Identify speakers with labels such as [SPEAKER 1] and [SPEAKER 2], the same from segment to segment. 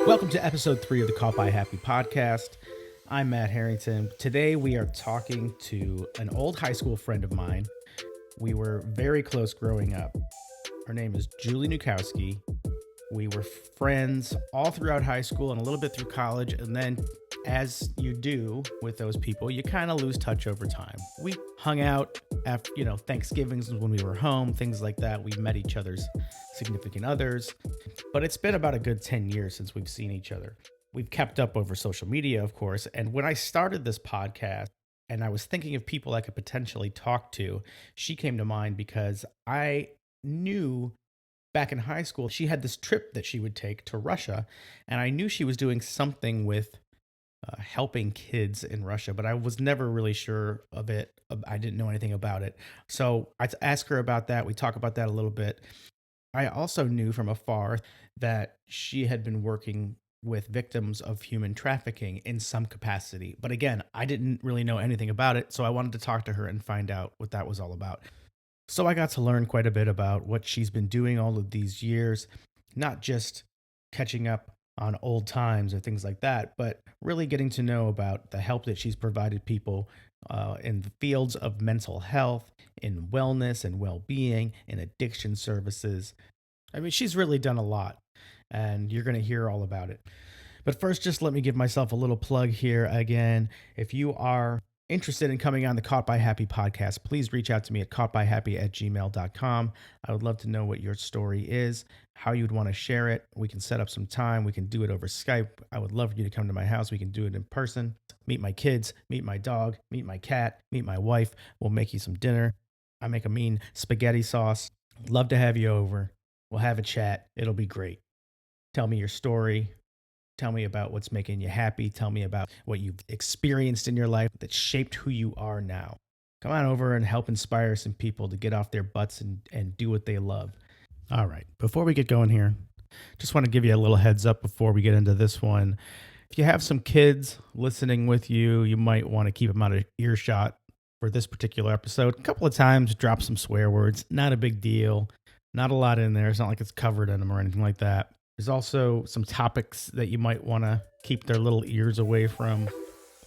[SPEAKER 1] Welcome to episode 3 of the Caught by Happy podcast. I'm Matt Harrington. Today we are talking to an old high school friend of mine. We were very close growing up. Her name is Julie Wnukowski. We were friends all throughout high school and a little bit through college. And then, as you do with those people, you kind of lose touch over time. We hung out after, Thanksgivings when we were home, things like that. We met each other's significant others. But it's been about a good 10 years since we've seen each other. We've kept up over social media, of course. And when I started this podcast and I was thinking of people I could potentially talk to, she came to mind because I knew back in high school, she had this trip that she would take to Russia, and I knew she was doing something with helping kids in Russia, but I was never really sure of it. I didn't know anything about it. So I asked her about that. We talk about that a little bit. I also knew from afar that she had been working with victims of human trafficking in some capacity. But again, I didn't really know anything about it, so I wanted to talk to her and find out what that was all about. So I got to learn quite a bit about what she's been doing all of these years, not just catching up on old times or things like that, but really getting to know about the help that she's provided people in the fields of mental health, in wellness and well-being, in addiction services. I mean, she's really done a lot, and you're going to hear all about it. But first, just let me give myself a little plug here again. If you are interested in coming on the Caught by Happy podcast, please reach out to me at caughtbyhappy@gmail.com. I would love to know what your story is, how you'd want to share it. We can set up some time. We can do it over Skype. I would love for you to come to my house. We can do it in person. Meet my kids, meet my dog, meet my cat, meet my wife. We'll make you some dinner. I make a mean spaghetti sauce. Love to have you over. We'll have a chat. It'll be great. Tell me your story. Tell me about what's making you happy. Tell me about what you've experienced in your life that shaped who you are now. Come on over and help inspire some people to get off their butts and do what they love. All right, before we get going here, just want to give you a little heads up before we get into this one. If you have some kids listening with you, you might want to keep them out of earshot for this particular episode. A couple of times, drop some swear words. Not a big deal. Not a lot in there. It's not like it's covered in them or anything like that. There's also some topics that you might want to keep their little ears away from.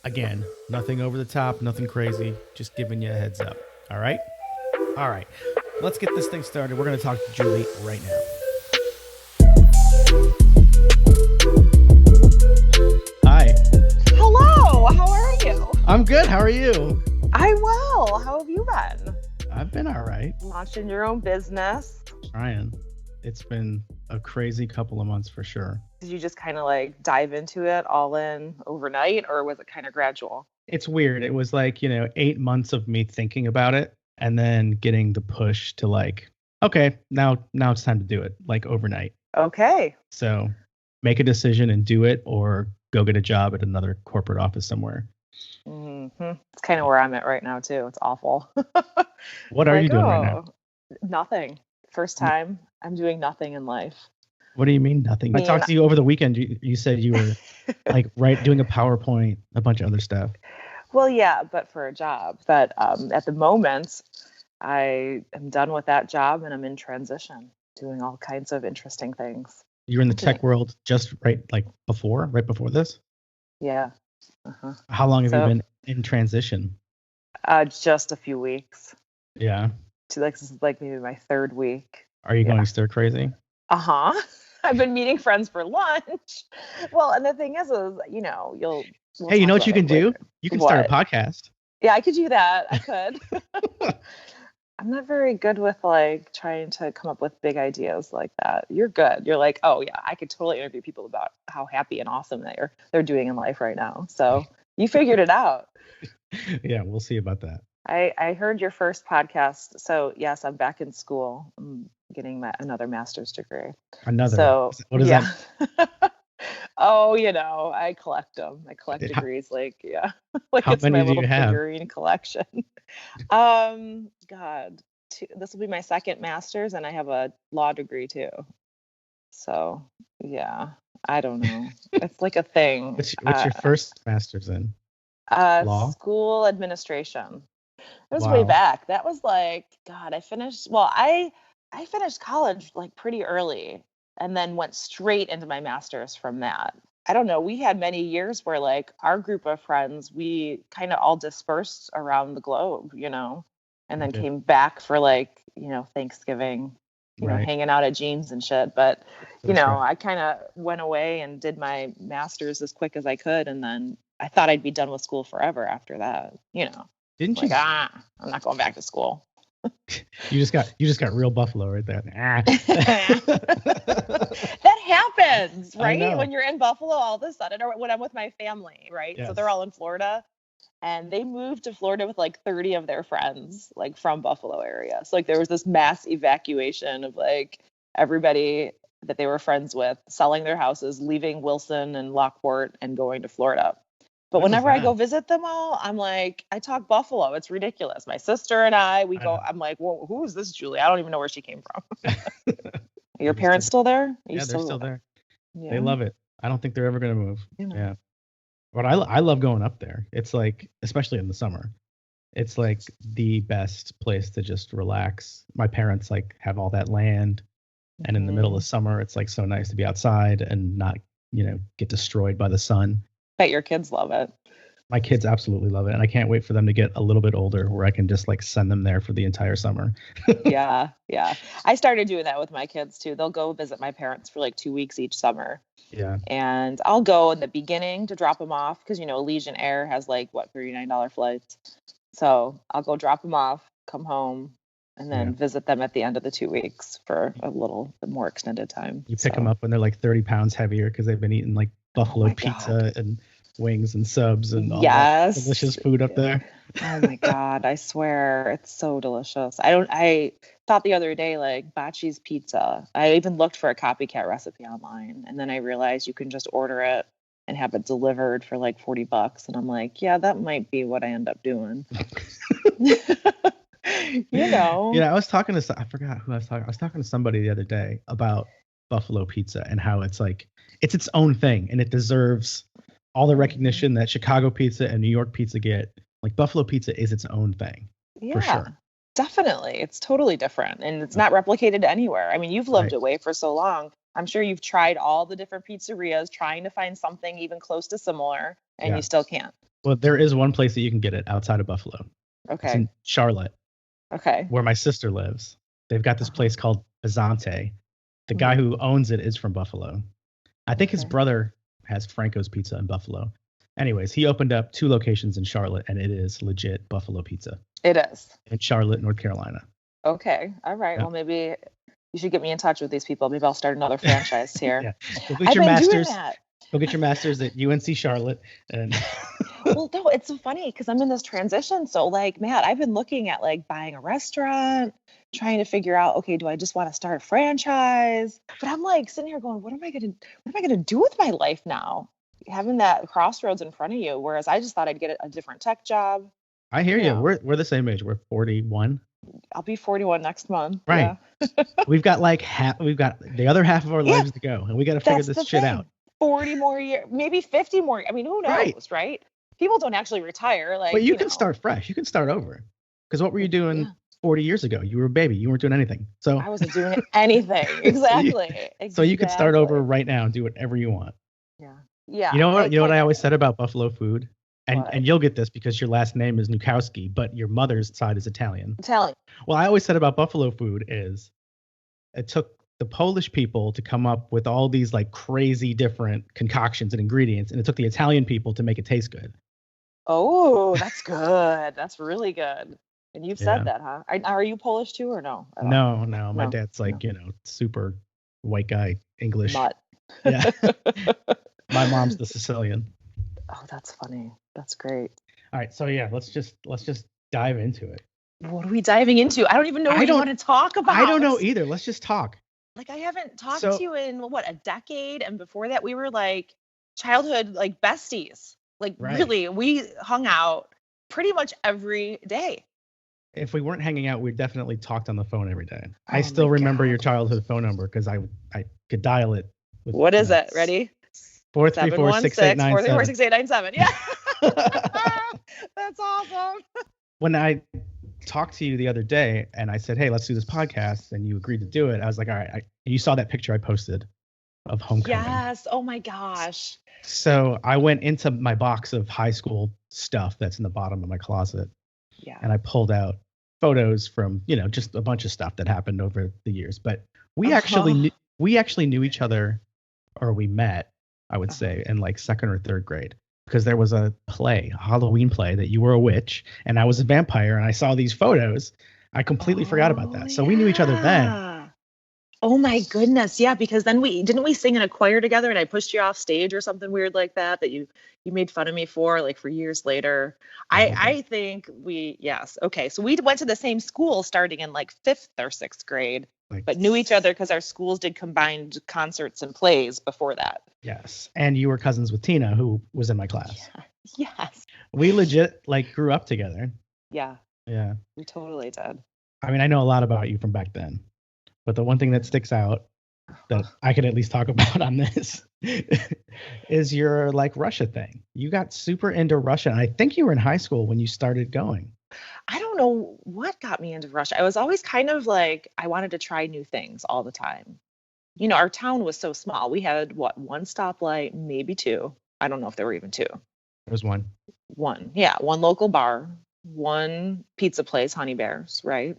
[SPEAKER 1] Again, nothing over the top, nothing crazy, just giving you a heads up. All right? All right. Let's get this thing started. We're going to talk to Julie right now. Hi.
[SPEAKER 2] Hello, how are you?
[SPEAKER 1] I'm good. How are you?
[SPEAKER 2] I'm well. How have you been?
[SPEAKER 1] I've been all right.
[SPEAKER 2] Launching your own business.
[SPEAKER 1] Trying. It's been a crazy couple of months for sure.
[SPEAKER 2] Did you just kind of like dive into it all in overnight, or was it kind of gradual?
[SPEAKER 1] It's weird. It was like, 8 months of me thinking about it and then getting the push to like, okay, now it's time to do it, like overnight.
[SPEAKER 2] Okay.
[SPEAKER 1] So make a decision and do it, or go get a job at another corporate office somewhere.
[SPEAKER 2] Mm-hmm. It's kind of where I'm at right now too. It's awful.
[SPEAKER 1] What are you doing right now?
[SPEAKER 2] Nothing. First time I'm doing nothing in life.
[SPEAKER 1] What do you mean nothing? I talked to you over the weekend. You said you were like doing a PowerPoint, a bunch of other stuff.
[SPEAKER 2] Well, yeah, but for a job. But at the moment, I am done with that job and I'm in transition, doing all kinds of interesting things.
[SPEAKER 1] You're in the tech world just right before this?
[SPEAKER 2] Yeah. Uh-huh.
[SPEAKER 1] How long have you been in transition?
[SPEAKER 2] Just a few weeks.
[SPEAKER 1] Yeah.
[SPEAKER 2] This is like maybe my third week.
[SPEAKER 1] Are you going stir crazy?
[SPEAKER 2] Uh-huh. I've been meeting friends for lunch. Well, and the thing is we'll
[SPEAKER 1] hey, you know what you can do? You can start a podcast.
[SPEAKER 2] Yeah, I could do that. I could. I'm not very good with like trying to come up with big ideas like that. You're good. You're like, oh yeah, I could totally interview people about how happy and awesome they're doing in life right now. So you figured it out.
[SPEAKER 1] Yeah, we'll see about that.
[SPEAKER 2] I heard your first podcast. So yes, I'm back in school. I'm getting another master's degree.
[SPEAKER 1] Another.
[SPEAKER 2] So
[SPEAKER 1] what is that?
[SPEAKER 2] Oh, I collect them. I collect degrees. Like
[SPEAKER 1] how
[SPEAKER 2] it's
[SPEAKER 1] many
[SPEAKER 2] my
[SPEAKER 1] do
[SPEAKER 2] little
[SPEAKER 1] you have?
[SPEAKER 2] figurine collection. God, this will be my second master's, and I have a law degree too. So yeah, I don't know. It's like a thing.
[SPEAKER 1] What's your first master's in? Law?
[SPEAKER 2] School administration. It was way back. That was like, God, I finished college like pretty early. and then went straight into my master's from that. I don't know. We had many years where like our group of friends, we kind of all dispersed around the globe, and then
[SPEAKER 1] Okay.
[SPEAKER 2] came back for like, Thanksgiving,
[SPEAKER 1] Right.
[SPEAKER 2] hanging out at Jeans and shit. But,
[SPEAKER 1] That's right.
[SPEAKER 2] I kind of went away and did my master's as quick as I could. And then I thought I'd be done with school forever after that,
[SPEAKER 1] Didn't you?
[SPEAKER 2] like, I'm not going back to school.
[SPEAKER 1] You just got real Buffalo right there.
[SPEAKER 2] That happens,
[SPEAKER 1] I
[SPEAKER 2] right?
[SPEAKER 1] know.
[SPEAKER 2] When you're in Buffalo all of a sudden, or when I'm with my family, right? So
[SPEAKER 1] Yes.
[SPEAKER 2] they're all in Florida, and they moved to Florida with like 30 of their friends, like from Buffalo area. So like there was this mass evacuation of like everybody that they were friends with selling their houses, leaving Wilson and Lockport and going to Florida. But
[SPEAKER 1] When was
[SPEAKER 2] whenever I
[SPEAKER 1] that?
[SPEAKER 2] go visit them all, I'm like, I talk Buffalo. It's ridiculous. My sister and we go, I'm like, well, who is this Julie? I don't even know where she came from. Your parents still there?
[SPEAKER 1] Yeah, they're still there.
[SPEAKER 2] Yeah.
[SPEAKER 1] They love it. I don't think they're ever going to move.
[SPEAKER 2] Yeah.
[SPEAKER 1] Yeah. But I love going up there. It's like, especially in the summer, it's like the best place to just relax. My parents like have all that land. And in the middle of summer, it's like so nice to be outside and not, get destroyed by the sun.
[SPEAKER 2] Bet your kids love it.
[SPEAKER 1] My kids absolutely love it. And I can't wait for them to get a little bit older where I can just like send them there for the entire summer.
[SPEAKER 2] Yeah. I started doing that with my kids too. They'll go visit my parents for like 2 weeks each summer.
[SPEAKER 1] Yeah.
[SPEAKER 2] And I'll go in the beginning to drop them off because, Allegiant Air has like, $39 flights. So I'll go drop them off, come home, and then visit them at the end of the 2 weeks for a little bit more extended time.
[SPEAKER 1] You pick them up when they're like 30 pounds heavier because they've been eating like buffalo pizza and wings and subs and all that delicious food up there.
[SPEAKER 2] Oh my God, I swear it's so delicious. I thought the other day, like Bocce's pizza. I even looked for a copycat recipe online, and then I realized you can just order it and have it delivered for like $40. And I'm like, yeah, that might be what I end up doing.
[SPEAKER 1] Yeah, I was talking to I forgot who I was talking. I was talking to somebody the other day about buffalo pizza and how it's like it's its own thing and it deserves all the recognition that Chicago pizza and New York pizza get. Like buffalo pizza is its own thing.
[SPEAKER 2] Yeah,
[SPEAKER 1] for sure.
[SPEAKER 2] Definitely. It's totally different and it's not replicated anywhere. I mean, you've lived away for so long. I'm sure you've tried all the different pizzerias trying to find something even close to similar and you still can't.
[SPEAKER 1] Well, there is one place that you can get it outside of Buffalo.
[SPEAKER 2] Okay.
[SPEAKER 1] It's in Charlotte.
[SPEAKER 2] Okay.
[SPEAKER 1] Where my sister lives. They've got this place called Bazante. The guy who owns it is from Buffalo. I think his brother has Franco's Pizza in Buffalo. Anyways, he opened up 2 locations in Charlotte, and it is legit buffalo pizza.
[SPEAKER 2] It is.
[SPEAKER 1] In Charlotte, North Carolina.
[SPEAKER 2] Okay. All right. Well, maybe you should get me in touch with these people. Maybe I'll start another franchise here.
[SPEAKER 1] Go get your masters. Go get your masters at UNC Charlotte. And
[SPEAKER 2] well, no, it's so funny because I'm in this transition. So like, Matt, I've been looking at like buying a restaurant, trying to figure out, okay, do I just want to start a franchise? But I'm like sitting here going, what am I gonna do with my life now? Having that crossroads in front of you. Whereas I just thought I'd get a different tech job.
[SPEAKER 1] I hear you. We're the same age. We're 41.
[SPEAKER 2] I'll be 41 next month.
[SPEAKER 1] Right. Yeah. We've got like we've got the other half of our lives to go, and we got to figure this shit out.
[SPEAKER 2] 40 more years, maybe 50 more. I mean, who knows, right? People don't actually retire. Like,
[SPEAKER 1] but you can start fresh. You can start over. Because what were you doing 40 years ago? You were a baby. You weren't doing anything. So
[SPEAKER 2] I wasn't doing anything. Exactly.
[SPEAKER 1] So you could start over right now and do whatever you want.
[SPEAKER 2] Yeah. Yeah.
[SPEAKER 1] You know what? What I always said about buffalo food, and you'll get this because your last name is Wnukowski, but your mother's side is Italian. Well, I always said about buffalo food is it took the Polish people to come up with all these like crazy different concoctions and ingredients, and it took the Italian people to make it taste good.
[SPEAKER 2] Oh, that's good. That's really good. And you've said that, huh? Are you Polish too, or no?
[SPEAKER 1] No. My dad's like super white guy English.
[SPEAKER 2] Mutt.
[SPEAKER 1] Yeah. My mom's the Sicilian.
[SPEAKER 2] Oh, that's funny. That's great.
[SPEAKER 1] All right, so let's just dive into it.
[SPEAKER 2] What are we diving into? I don't even know what you want to talk about.
[SPEAKER 1] I don't know either. Let's just talk.
[SPEAKER 2] Like I haven't talked to you in a decade, and before that we were like childhood like besties. Like really, we hung out pretty much every day.
[SPEAKER 1] If we weren't hanging out, we definitely talked on the phone every day. I still remember your childhood phone number because I could dial it.
[SPEAKER 2] What is it? Ready?
[SPEAKER 1] 434-6897.
[SPEAKER 2] 434-6897. Yeah. That's awesome.
[SPEAKER 1] When I talked to you the other day and I said, hey, let's do this podcast. And you agreed to do it. I was like, all right. You saw that picture I posted of homecoming.
[SPEAKER 2] Yes. Oh my gosh.
[SPEAKER 1] So I went into my box of high school stuff that's in the bottom of my closet
[SPEAKER 2] Yeah.
[SPEAKER 1] and I pulled out photos from, just a bunch of stuff that happened over the years. But
[SPEAKER 2] Uh-huh.
[SPEAKER 1] we actually knew each other, or we met, I would
[SPEAKER 2] Uh-huh.
[SPEAKER 1] say, in like second or third grade. Because there was a Halloween play that you were a witch and I was a vampire and I saw these photos. I completely forgot about
[SPEAKER 2] Oh
[SPEAKER 1] that. So we knew each other then.
[SPEAKER 2] yeah. Oh my goodness. Yeah, because then we didn't we sing in a choir together and I pushed you off stage or something weird like that you made fun of me for years later.
[SPEAKER 1] Probably.
[SPEAKER 2] I think we yes. Okay. So we went to the same school starting in like 5th or 6th grade,
[SPEAKER 1] Like,
[SPEAKER 2] but knew each other because our schools did combined concerts and plays before that.
[SPEAKER 1] yes. And you were cousins with Tina, who was in my class.
[SPEAKER 2] Yeah. Yes.
[SPEAKER 1] We legit like grew up together.
[SPEAKER 2] Yeah,
[SPEAKER 1] Yeah.
[SPEAKER 2] we totally did.
[SPEAKER 1] I mean, I know a lot about you from back then, but the one thing that sticks out that I could at least talk about on this is your like Russia thing. You got super into Russia. And I think you were in high school when you started going.
[SPEAKER 2] I don't know what got me into Russia. I was always kind of like I wanted to try new things all the time. Our town was so small. We had what, one stoplight, maybe two. I don't know if there were even two.
[SPEAKER 1] There was one.
[SPEAKER 2] One. Yeah, one local bar, one pizza place, Honey Bears, right?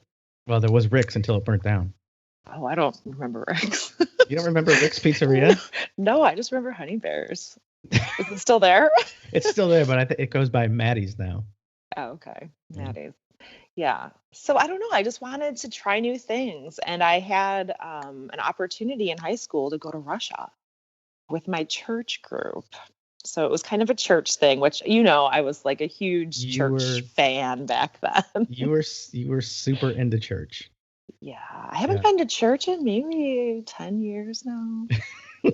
[SPEAKER 1] Well, there was Rick's until it burnt down.
[SPEAKER 2] Oh, I don't remember Rex.
[SPEAKER 1] You don't remember Rick's Pizzeria?
[SPEAKER 2] No, I just remember Honey Bears. Is it still there?
[SPEAKER 1] It's still there, but I think it goes by Maddie's now.
[SPEAKER 2] Oh, okay.
[SPEAKER 1] Yeah.
[SPEAKER 2] Maddie's. Yeah. So I don't know. I just wanted to try new things. And I had an opportunity in high school to go to Russia with my church group. So it was kind of a church thing, which, I was like a huge church fan back then.
[SPEAKER 1] You were super into church.
[SPEAKER 2] Yeah. I haven't been to church in maybe 10 years now.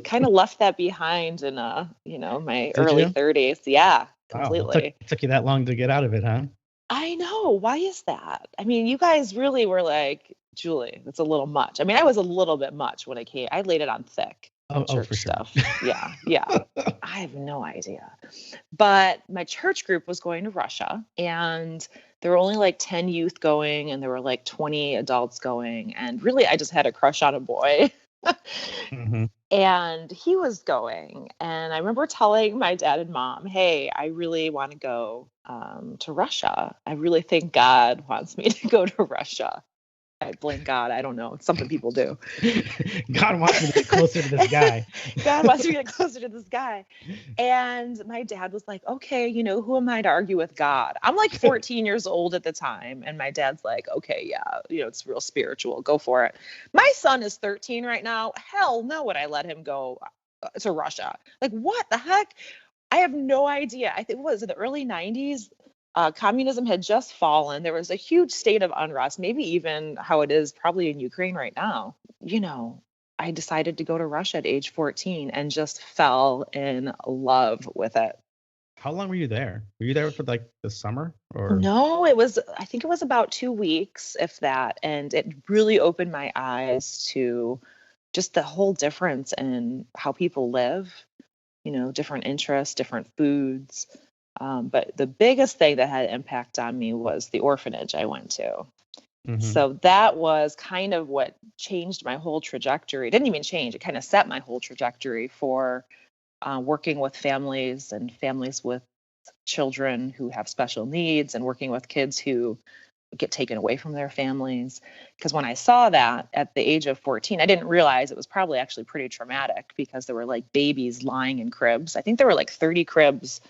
[SPEAKER 2] Kind of left that behind in my early 30s. Yeah, completely.
[SPEAKER 1] It took you that long to get out of it, huh?
[SPEAKER 2] I know. Why is that? I mean, you guys really were like, Julie, that's a little much. I mean, I was a little bit much when I came. I laid it on thick.
[SPEAKER 1] Oh, for sure.
[SPEAKER 2] Stuff. Yeah, yeah. I have no idea. But my church group was going to Russia, and there were only like 10 youth going, and there were like 20 adults going. And really, I just had a crush on a boy.
[SPEAKER 1] Mm-hmm.
[SPEAKER 2] And he was going. And I remember telling my dad and mom, hey, I really want to go to Russia. I really think God wants me to go to Russia. I blame God. I don't know. It's something people do.
[SPEAKER 1] God wants me to get closer to this guy.
[SPEAKER 2] God wants me to get closer to this guy. And my dad was like, okay, who am I to argue with God? I'm like 14 years old at the time. And my dad's like, okay, yeah, it's real spiritual. Go for it. My son is 13 right now. Hell no would I let him go to Russia. Like, what the heck? I have no idea. I think it was in the early 90s. Communism had just fallen. There was a huge state of unrest, maybe even how it is probably in Ukraine right now. I decided to go to Russia at age 14 and just fell in love with it.
[SPEAKER 1] How long were you there? Were you there for like the summer or?
[SPEAKER 2] No, I think it was about 2 weeks, if that. And it really opened my eyes to just the whole difference in how people live, different interests, different foods. But the biggest thing that had impact on me was the orphanage I went to.
[SPEAKER 1] Mm-hmm.
[SPEAKER 2] So that was kind of what changed my whole trajectory. It didn't even change. It kind of set my whole trajectory for working with families and families with children who have special needs and working with kids who get taken away from their families. Because when I saw that at the age of 14, I didn't realize it was probably actually pretty traumatic because there were like babies lying in cribs. I think there were like 30 cribs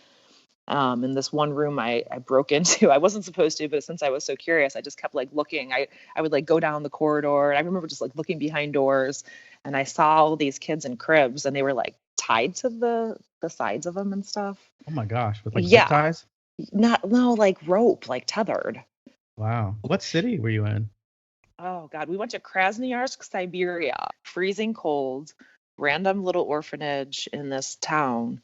[SPEAKER 2] in this one room I broke into. I wasn't supposed to, but since I was so curious, I just kept like looking. I would like go down the corridor, and I remember just like looking behind doors, and I saw all these kids in cribs, and they were like tied to the sides of them and stuff.
[SPEAKER 1] Oh my gosh, with like zip ties?
[SPEAKER 2] No, like rope, like tethered.
[SPEAKER 1] Wow. What city were you in?
[SPEAKER 2] Oh God, we went to Krasnoyarsk, Siberia, freezing cold, random little orphanage in this town.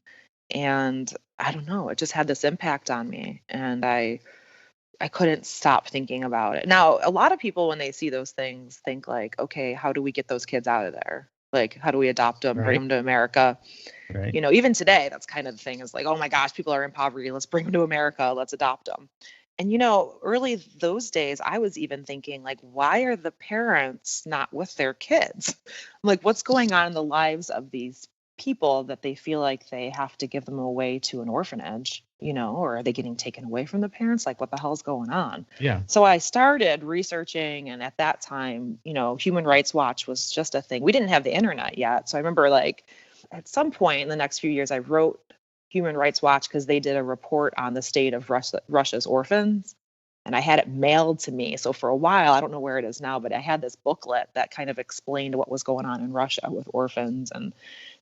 [SPEAKER 2] And I don't know, it just had this impact on me, and I couldn't stop thinking about it. Now, a lot of people when they see those things think like, okay, how do we get those kids out of there? Like, how do we adopt them, bring them to America?
[SPEAKER 1] Right.
[SPEAKER 2] Even today, that's kind of the thing is like, oh my gosh, people are in poverty. Let's bring them to America. Let's adopt them. And, early those days, I was even thinking, like, why are the parents not with their kids? Like, what's going on in the lives of these people that they feel like they have to give them away to an orphanage, or are they getting taken away from the parents? Like, what the hell's going on?
[SPEAKER 1] Yeah.
[SPEAKER 2] So I started researching, and at that time, Human Rights Watch was just a thing. We didn't have the internet yet. So I remember, like, at some point in the next few years, I wrote Human Rights Watch because they did a report on the state of Russia's orphans. And I had it mailed to me. So for a while, I don't know where it is now, but I had this booklet that kind of explained what was going on in Russia with orphans and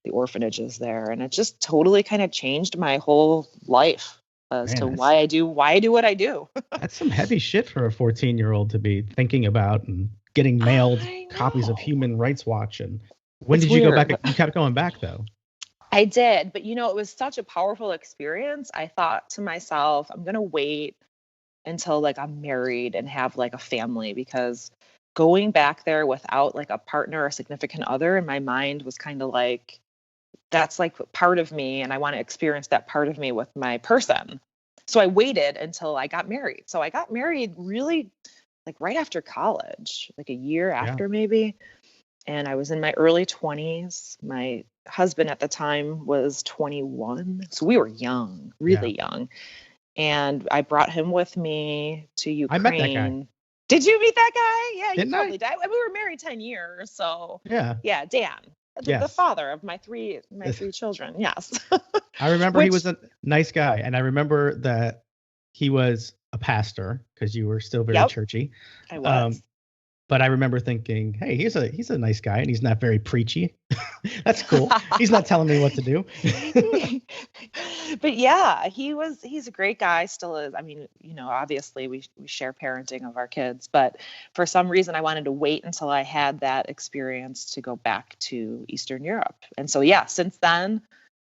[SPEAKER 2] the orphanages there. And it just totally kind of changed my whole life as
[SPEAKER 1] Man,
[SPEAKER 2] to why I do what I do.
[SPEAKER 1] that's some heavy shit for a 14-year-old to be thinking about and getting mailed
[SPEAKER 2] I
[SPEAKER 1] copies of
[SPEAKER 2] know.
[SPEAKER 1] Human Rights Watch. And when
[SPEAKER 2] It's
[SPEAKER 1] did you go
[SPEAKER 2] weird.
[SPEAKER 1] back? You kept going back though.
[SPEAKER 2] I did, but it was such a powerful experience. I thought to myself, I'm going to wait until like I'm married and have like a family, because going back there without like a partner or significant other in my mind was kind of like, that's like part of me, and I want to experience that part of me with my person. So I waited until I got married. So I got married really like right after college, like a year
[SPEAKER 1] Yeah.
[SPEAKER 2] after maybe. And I was in my early 20s. My husband at the time was 21. So we were young,
[SPEAKER 1] Yeah.
[SPEAKER 2] really young. And I brought him with me to
[SPEAKER 1] I met that guy.
[SPEAKER 2] Ukraine. Did you meet that guy? Yeah, you
[SPEAKER 1] Didn't I?
[SPEAKER 2] probably did. We were married 10 years. So
[SPEAKER 1] Yeah.
[SPEAKER 2] yeah, Dan, the
[SPEAKER 1] Yes.
[SPEAKER 2] father of my three children. Yes.
[SPEAKER 1] I remember he
[SPEAKER 2] Which,
[SPEAKER 1] was a nice guy, and I remember that he was a pastor because you were still very
[SPEAKER 2] yep,
[SPEAKER 1] churchy.
[SPEAKER 2] I
[SPEAKER 1] Um,
[SPEAKER 2] was.
[SPEAKER 1] but I remember thinking, hey, he's a nice guy, and he's not very preachy. That's cool. He's not telling me what to do.
[SPEAKER 2] But yeah, he's a great guy, still is. I mean, obviously we share parenting of our kids, but for some reason I wanted to wait until I had that experience to go back to Eastern Europe. And so yeah, since then,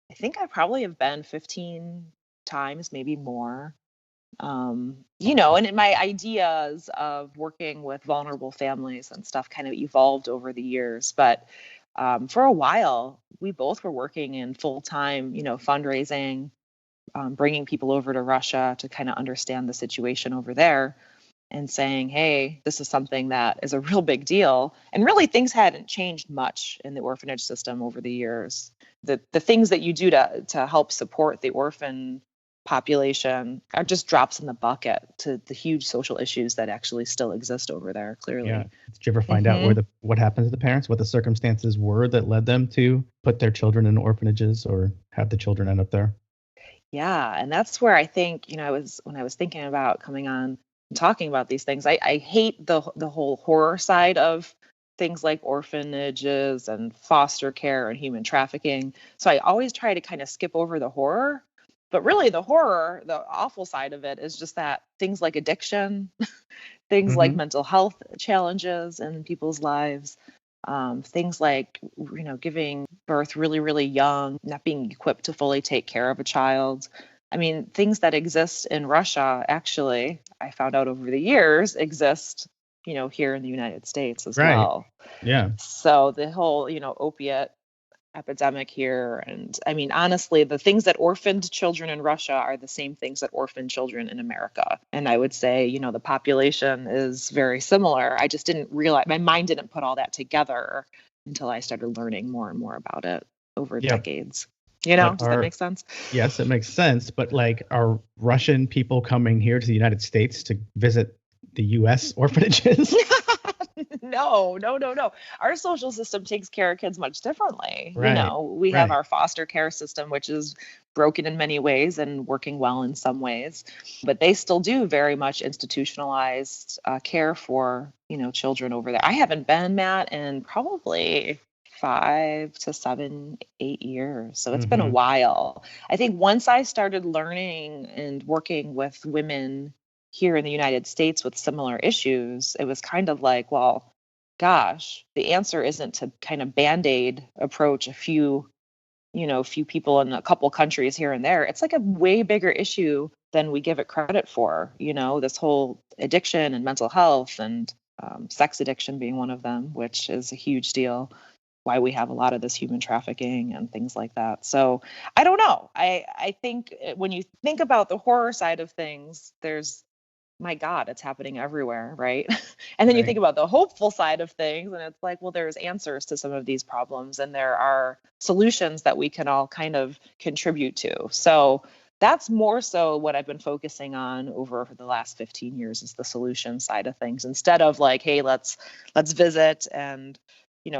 [SPEAKER 2] I think I probably have been 15 times, maybe more. And my ideas of working with vulnerable families and stuff kind of evolved over the years. But for a while, we both were working in full time, fundraising, bringing people over to Russia to kind of understand the situation over there and saying, hey, this is something that is a real big deal. And really, things hadn't changed much in the orphanage system over the years. The things that you do to help support the orphan population are just drops in the bucket to the huge social issues that actually still exist over there,
[SPEAKER 1] Yeah.
[SPEAKER 2] clearly.
[SPEAKER 1] Did you ever find out
[SPEAKER 2] Hmm.
[SPEAKER 1] what happened to the parents, what the circumstances were that led them to put their children in orphanages or have the children end up there?
[SPEAKER 2] Yeah, and that's where I think, when I was thinking about coming on and talking about these things, I hate the whole horror side of things like orphanages and foster care and human trafficking. So I always try to kind of skip over the horror. But really the horror, the awful side of it is just that things like addiction, things like
[SPEAKER 1] Hmm.
[SPEAKER 2] mental health challenges in people's lives, things like giving birth really really young, not being equipped to fully take care of a child. I mean, things that exist in Russia, actually I found out over the years exist here in the United States as
[SPEAKER 1] Right.
[SPEAKER 2] well.
[SPEAKER 1] Yeah.
[SPEAKER 2] So the whole opiate epidemic here. And I mean, honestly, the things that orphaned children in Russia are the same things that orphaned children in America. And I would say, the population is very similar. I just didn't realize, my mind didn't put all that together until I started learning more and more about it over
[SPEAKER 1] Yeah.
[SPEAKER 2] decades.
[SPEAKER 1] But
[SPEAKER 2] Does that make sense?
[SPEAKER 1] yes, it makes sense. But like, are Russian people coming here to the United States to visit the U.S. orphanages?
[SPEAKER 2] No, no, no, no. Our social system takes care of kids much differently.
[SPEAKER 1] Right.
[SPEAKER 2] We have
[SPEAKER 1] Right.
[SPEAKER 2] our foster care system, which is broken in many ways and working well in some ways, but they still do very much institutionalized care for, children over there. I haven't been, Matt, in probably 5 to 7, 8 years. So it's been a
[SPEAKER 1] Hmm.
[SPEAKER 2] while. I think once I started learning and working with women here in the United States with similar issues, it was kind of like, well, gosh, the answer isn't to kind of band-aid approach a few people in a couple countries here and there. It's like a way bigger issue than we give it credit for, this whole addiction and mental health and sex addiction being one of them, which is a huge deal. Why we have a lot of this human trafficking and things like that. So I don't know. I think when you think about the horror side of things, there's my God, it's happening everywhere, right? And then you think
[SPEAKER 1] Right.
[SPEAKER 2] about the hopeful side of things, and it's like, well, there's answers to some of these problems, and there are solutions that we can all kind of contribute to. So that's more so what I've been focusing on over the last 15 years is the solution side of things, instead of like, hey, let's visit and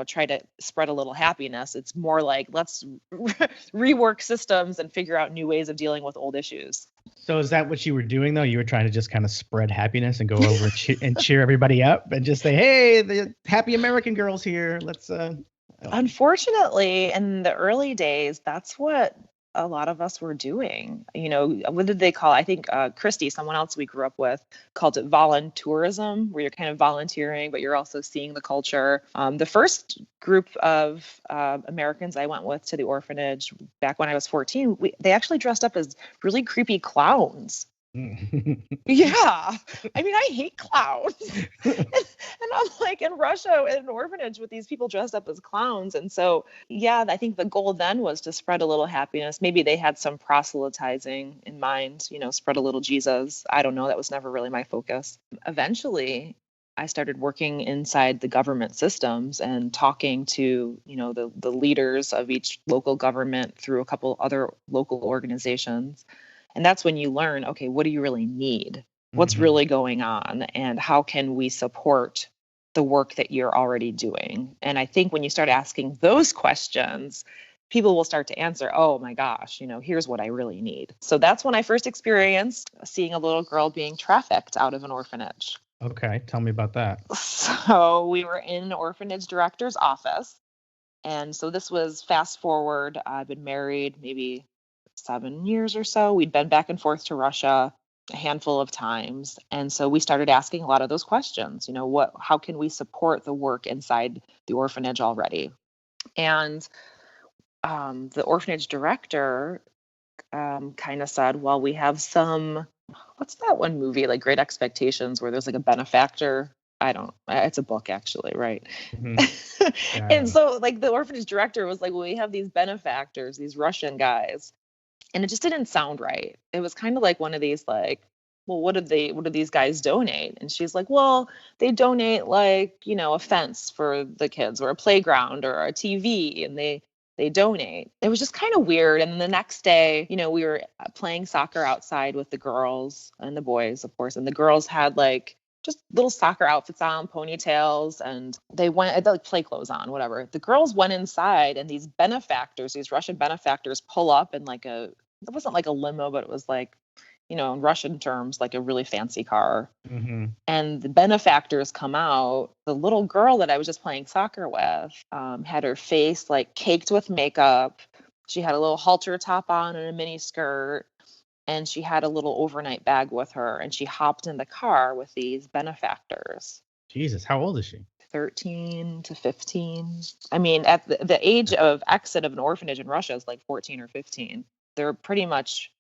[SPEAKER 2] try to spread a little happiness. It's more like let's rework systems and figure out new ways of dealing with old issues.
[SPEAKER 1] So is that what you were doing though? You were trying to just kind of spread happiness and go over and cheer everybody up and just say, "Hey, the happy American girls here. Let's."
[SPEAKER 2] Unfortunately, in the early days, that's what a lot of us were doing. What did they call? I think Christy, someone else we grew up with, called it voluntourism, where you're kind of volunteering, but you're also seeing the culture. The first group of Americans I went with to the orphanage back when I was 14, they actually dressed up as really creepy clowns. Yeah. I mean, I hate clowns. And I'm like in Russia in an orphanage with these people dressed up as clowns. And so, yeah, I think the goal then was to spread a little happiness. Maybe they had some proselytizing in mind, spread a little Jesus. I don't know. That was never really my focus. Eventually, I started working inside the government systems and talking to, the leaders of each local government through a couple other local organizations. And that's when you learn, okay, what do you really need? What's really going on? And how can we support the work that you're already doing? And I think when you start asking those questions, people will start to answer, oh my gosh, here's what I really need. So that's when I first experienced seeing a little girl being trafficked out of an orphanage.
[SPEAKER 1] Okay, tell me about that.
[SPEAKER 2] So we were in an orphanage director's office. And so this was fast forward. I've been married maybe 7 years or so. We'd been back and forth to Russia a handful of times. And so we started asking a lot of those questions. How can we support the work inside the orphanage already? And the orphanage director kind of said, well, we have what's that one movie, like Great Expectations, where there's like a benefactor? It's a book actually, right?
[SPEAKER 1] Yeah.
[SPEAKER 2] And so like the orphanage director was like, well, we have these benefactors, these Russian guys. And it just didn't sound right. It was kind of like one of these like, well, what do these guys donate? And she's like, well, they donate like, a fence for the kids or a playground or a TV, and they donate. It was just kind of weird. And the next day, we were playing soccer outside with the girls and the boys, of course, and the girls had like just little soccer outfits on, ponytails, and they had like play clothes on, whatever. The girls went inside, and these Russian benefactors pull up in like it wasn't like a limo, but it was like, in Russian terms, like a really fancy car. And the benefactors come out. The little girl that I was just playing soccer with had her face like caked with makeup. She had a little halter top on and a mini skirt. And she had a little overnight bag with her, and she hopped in the car with these benefactors.
[SPEAKER 1] Jesus, how old is she?
[SPEAKER 2] 13 to 15. I mean, at the age of exit of an orphanage in Russia is like 14 or 15. They're pretty much,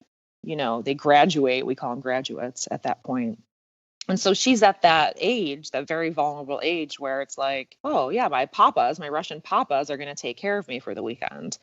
[SPEAKER 2] they graduate. We call them graduates at that point. And so she's at that age, that very vulnerable age where it's like, oh, yeah, my Russian papas are going to take care of me for the weekend.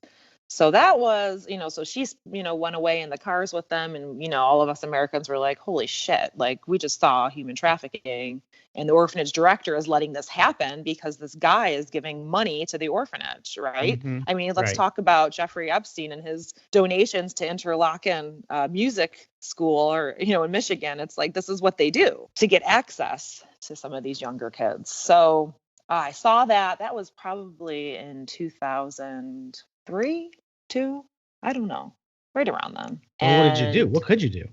[SPEAKER 2] So that was, so she's, went away in the cars with them. And, all of us Americans were like, holy shit, like we just saw human trafficking. And the orphanage director is letting this happen because this guy is giving money to the orphanage, right? I mean, let's talk about Jeffrey Epstein and his donations to Interlochen music school or, in Michigan. It's like, this is what they do to get access to some of these younger kids. So I saw that. That was probably in 2003, 2, I don't know, right around then.
[SPEAKER 1] Well, what did you do? What could you do?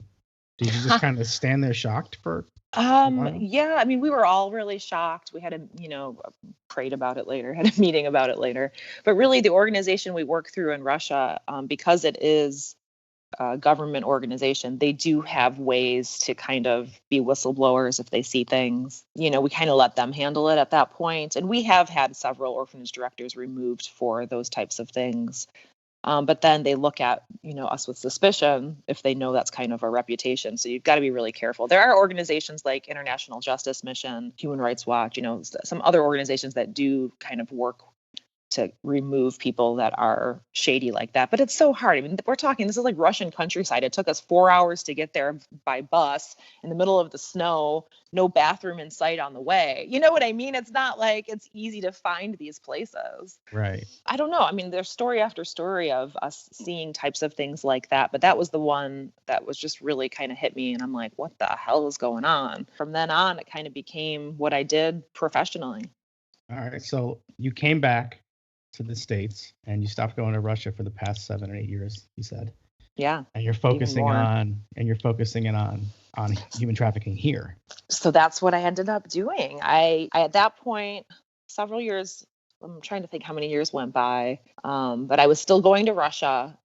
[SPEAKER 1] Did you just kind of stand there shocked for a while?
[SPEAKER 2] Yeah, I mean, we were all really shocked. We had prayed about it later, had a meeting about it later. But really, the organization we work through in Russia, because it is a government organization, they do have ways to kind of be whistleblowers if they see things. We kind of let them handle it at that point. And we have had several orphanage directors removed for those types of things. But then they look at, us with suspicion if they know that's kind of a reputation. So you've got to be really careful. There are organizations like International Justice Mission, Human Rights Watch, some other organizations that do kind of work to remove people that are shady like that. But it's so hard. I mean, we're talking, this is like Russian countryside. It took us 4 hours to get there by bus in the middle of the snow, no bathroom in sight on the way. You know what I mean? It's not like it's easy to find these places.
[SPEAKER 1] Right.
[SPEAKER 2] I don't know. I mean, there's story after story of us seeing types of things like that, but that was the one that was just really kind of hit me. And I'm like, what the hell is going on? From then on, it kind of became what I did professionally.
[SPEAKER 1] All right. So you came back to the States and you stopped going to Russia for the past 7 or 8 years, you said.
[SPEAKER 2] Yeah.
[SPEAKER 1] And you're focusing on human trafficking here.
[SPEAKER 2] So that's what I ended up doing. I at that point, several years, I'm trying to think how many years went by, but I was still going to Russia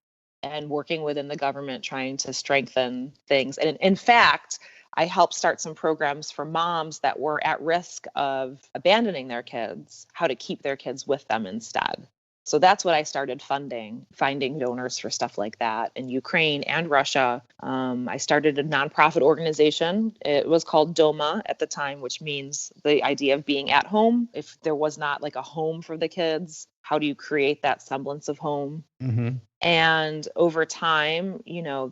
[SPEAKER 2] and working within the government trying to strengthen things. And in fact, I helped start some programs for moms that were at risk of abandoning their kids, how to keep their kids with them instead. So that's what I started funding, finding donors for stuff like that in Ukraine and Russia. I started a nonprofit organization. It was called DOMA at the time, which means the idea of being at home. If there was not like a home for the kids, how do you create that semblance of home?
[SPEAKER 1] Mm-hmm.
[SPEAKER 2] And over time,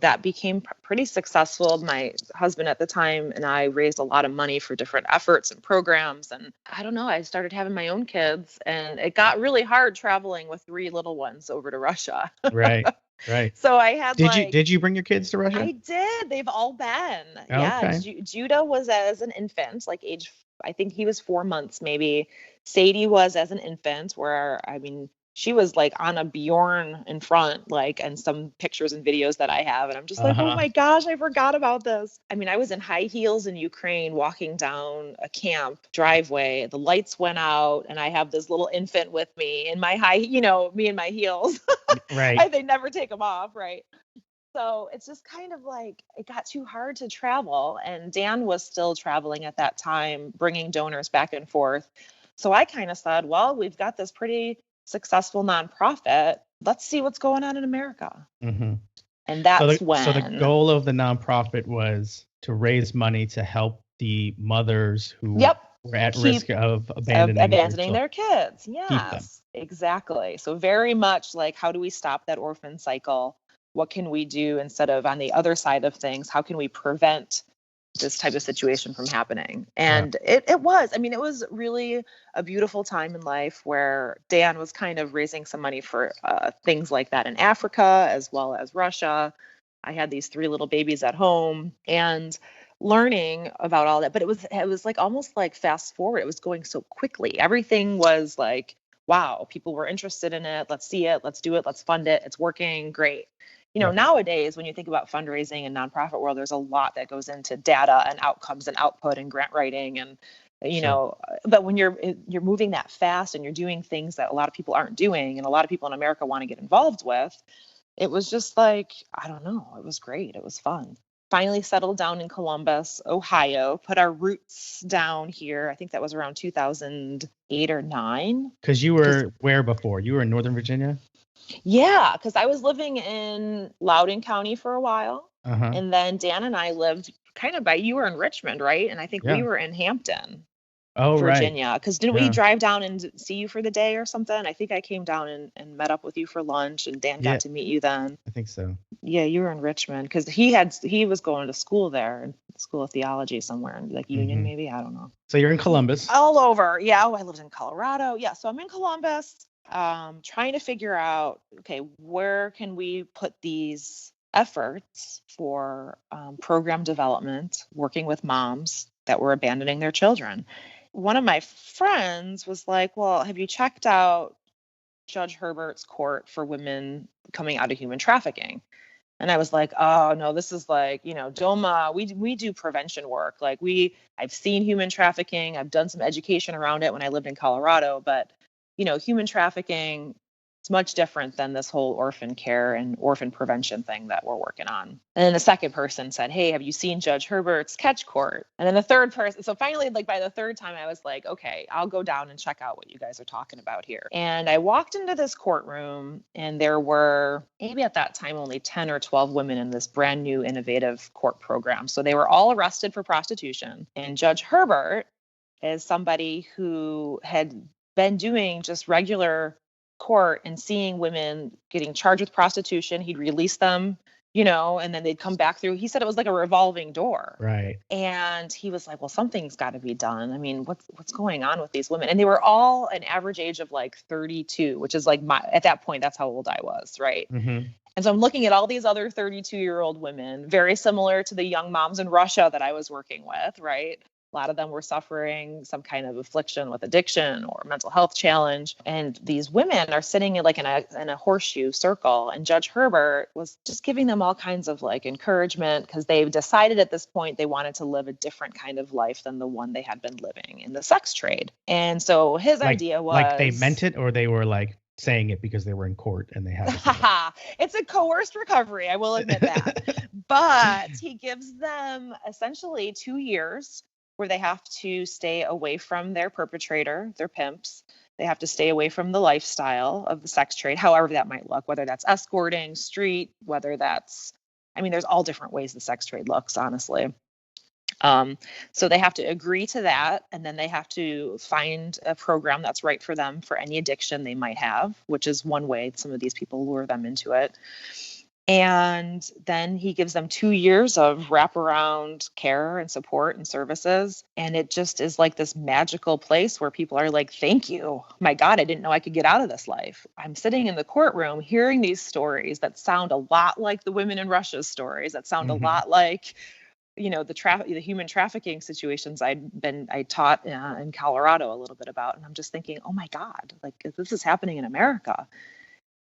[SPEAKER 2] that became pretty successful. My husband at the time and I raised a lot of money for different efforts and programs. And I don't know, I started having my own kids and it got really hard traveling with 3 little ones over to Russia.
[SPEAKER 1] Right. Right.
[SPEAKER 2] So I had
[SPEAKER 1] Did you bring your kids to Russia?
[SPEAKER 2] I did. They've all been. Yeah.
[SPEAKER 1] Okay.
[SPEAKER 2] Judah was as an infant, like age, I think he was 4 months maybe. Sadie was as an infant, where, I mean, she was like on a Bjorn in front, like, and some pictures and videos that I have. And I'm just like, oh my gosh, I forgot about this. I mean, I was in high heels in Ukraine walking down a camp driveway. The lights went out and I have this little infant with me in my me in my heels.
[SPEAKER 1] Right.
[SPEAKER 2] They never take them off. Right. So it's just kind of like it got too hard to travel. And Dan was still traveling at that time, bringing donors back and forth. So I kind of said, well, we've got this pretty successful nonprofit. Let's see what's going on in America.
[SPEAKER 1] Mm-hmm.
[SPEAKER 2] And that's
[SPEAKER 1] So the goal of the nonprofit was to raise money to help the mothers who were at risk of abandoning
[SPEAKER 2] their kids. Yes, exactly. So very much like, how do we stop that orphan cycle? What can we do instead of on the other side of things? How can we prevent this type of situation from happening? And it was really a beautiful time in life where Dan was kind of raising some money for things like that in Africa as well as Russia. I had these 3 little babies at home and learning about all that. But it was like almost like fast forward. It was going so quickly. Everything was like, wow, people were interested in it. Let's see it. Let's do it. Let's fund it. It's working. Great. Nowadays, when you think about fundraising in nonprofit world, there's a lot that goes into data and outcomes and output and grant writing and, but when you're moving that fast and you're doing things that a lot of people aren't doing and a lot of people in America want to get involved with, it was just like, I don't know, it was great. It was fun. Finally settled down in Columbus, Ohio, put our roots down here. I think that was around 2008 or 9.
[SPEAKER 1] Because you were where before? You were in Northern Virginia?
[SPEAKER 2] Yeah, because I was living in Loudoun County for a while. And then Dan and I lived kind of you were in Richmond, right? And I think we were in Hampton, Virginia. Because didn't we drive down and see you for the day or something? I think I came down and met up with you for lunch and Dan got to meet you then.
[SPEAKER 1] I think so.
[SPEAKER 2] Yeah, you were in Richmond because he was going to school there, School of Theology somewhere, like Union maybe, I don't know.
[SPEAKER 1] So you're in Columbus.
[SPEAKER 2] All over. Yeah, I lived in Colorado. Yeah, so I'm in Columbus. Trying to figure out, okay, where can we put these efforts for program development, working with moms that were abandoning their children. One of my friends was like, well, have you checked out Judge Herbert's court for women coming out of human trafficking? And I was like, oh no, this is like, DOMA, we do prevention work. Like I've seen human trafficking. I've done some education around it when I lived in Colorado, but human trafficking, it's much different than this whole orphan care and orphan prevention thing that we're working on. And then the second person said, hey, have you seen Judge Herbert's catch court? And then the third person, so finally, like by the third time, I was like, okay, I'll go down and check out what you guys are talking about here. And I walked into this courtroom and there were maybe at that time only 10 or 12 women in this brand new innovative court program. So they were all arrested for prostitution. And Judge Herbert is somebody who had been doing just regular court and seeing women getting charged with prostitution. He'd release them, and then they'd come back through. He said it was like a revolving door.
[SPEAKER 1] Right.
[SPEAKER 2] And he was like, well, something's got to be done. I mean, what's going on with these women? And they were all an average age of like 32, which is like at that point, that's how old I was. Right.
[SPEAKER 1] Mm-hmm.
[SPEAKER 2] And so I'm looking at all these other 32-year-old women, very similar to the young moms in Russia that I was working with, right? A lot of them were suffering some kind of affliction with addiction or mental health challenge. And these women are sitting like in a horseshoe circle. And Judge Herbert was just giving them all kinds of like encouragement because they've decided at this point they wanted to live a different kind of life than the one they had been living in the sex trade. And so his idea was
[SPEAKER 1] like they meant it, or they were like saying it because they were in court and they had to.
[SPEAKER 2] It's a coerced recovery, I will admit that. But he gives them essentially 2 years where they have to stay away from their perpetrator, their pimps. They have to stay away from the lifestyle of the sex trade, however that might look, whether that's escorting, street, whether that's, there's all different ways the sex trade looks, honestly. So they have to agree to that, and then they have to find a program that's right for them for any addiction they might have, which is one way some of these people lure them into it. And then he gives them 2 years of wraparound care and support and services. And it just is like this magical place where people are like, thank you. My God, I didn't know I could get out of this life. I'm sitting in the courtroom hearing these stories that sound a lot like the women in Russia's stories, that sound a lot like, the human trafficking situations I taught in Colorado a little bit about. And I'm just thinking, oh my God, like this is happening in America.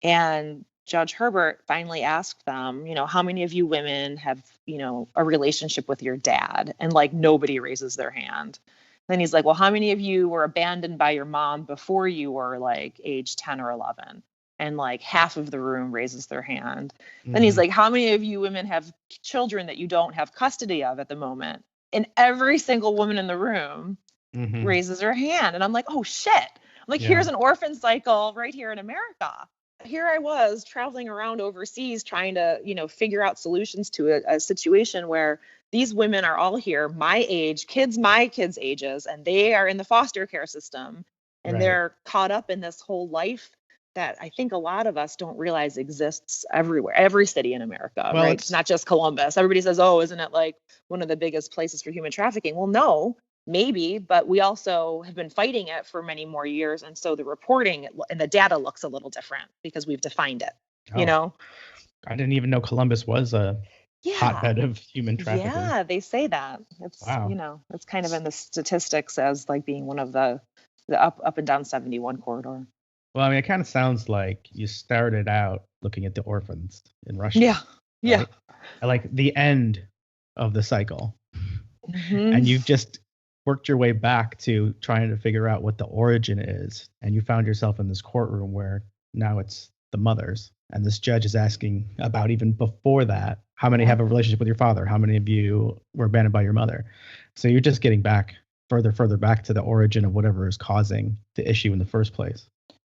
[SPEAKER 2] And Judge Herbert finally asked them, how many of you women have, a relationship with your dad? And like nobody raises their hand. Then he's like, well, how many of you were abandoned by your mom before you were like age 10 or 11? And like half of the room raises their hand. Mm-hmm. Then he's like, how many of you women have children that you don't have custody of at the moment? And every single woman in the room raises her hand. And I'm like, oh shit. I'm like, here's an orphan cycle right here in America. Here I was traveling around overseas trying to, figure out solutions to a situation where these women are all here, my age, my kids' ages, and they are in the foster care system. And they're caught up in this whole life that I think a lot of us don't realize exists everywhere, every city in America, right? It's not just Columbus. Everybody says, oh, isn't it like one of the biggest places for human trafficking? Well, no. Maybe, but we also have been fighting it for many more years. And so the reporting and the data looks a little different because we've defined it,
[SPEAKER 1] I didn't even know Columbus was a hotbed of human trafficking.
[SPEAKER 2] Yeah, they say that. It's, it's kind of in the statistics as like being one of the up and down 71 corridor.
[SPEAKER 1] Well, it kind of sounds like you started out looking at the orphans in Russia.
[SPEAKER 2] Yeah. Yeah.
[SPEAKER 1] Right? Like the end of the cycle. Mm-hmm. And you've just worked your way back to trying to figure out what the origin is. And you found yourself in this courtroom where now it's the mothers. And this judge is asking about even before that, how many have a relationship with your father? How many of you were abandoned by your mother? So you're just getting back further back to the origin of whatever is causing the issue in the first place.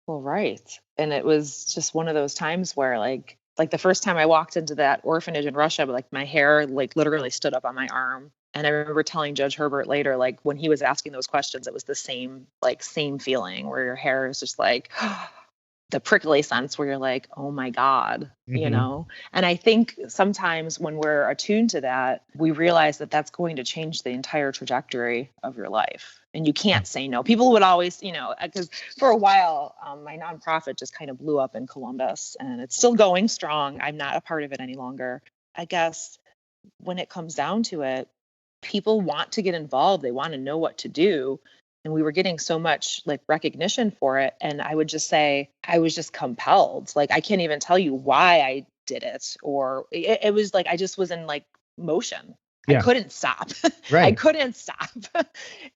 [SPEAKER 2] Well, right. And it was just one of those times where like the first time I walked into that orphanage in Russia, but like my hair like literally stood up on my arm. And I remember telling Judge Herbert later, like when he was asking those questions, it was the same feeling where your hair is just like the prickly sense where you're like, oh my God, And I think sometimes when we're attuned to that, we realize that that's going to change the entire trajectory of your life. And you can't say no. People would always, because for a while, my nonprofit just kind of blew up in Columbus and it's still going strong. I'm not a part of it any longer. I guess when it comes down to it, people want to get involved. They want to know what to do. And we were getting so much like recognition for it. And I would just say, I was just compelled. Like, I can't even tell you why I did it. Or it was like, I just was in like motion. Yeah. I couldn't stop. Right. I couldn't stop.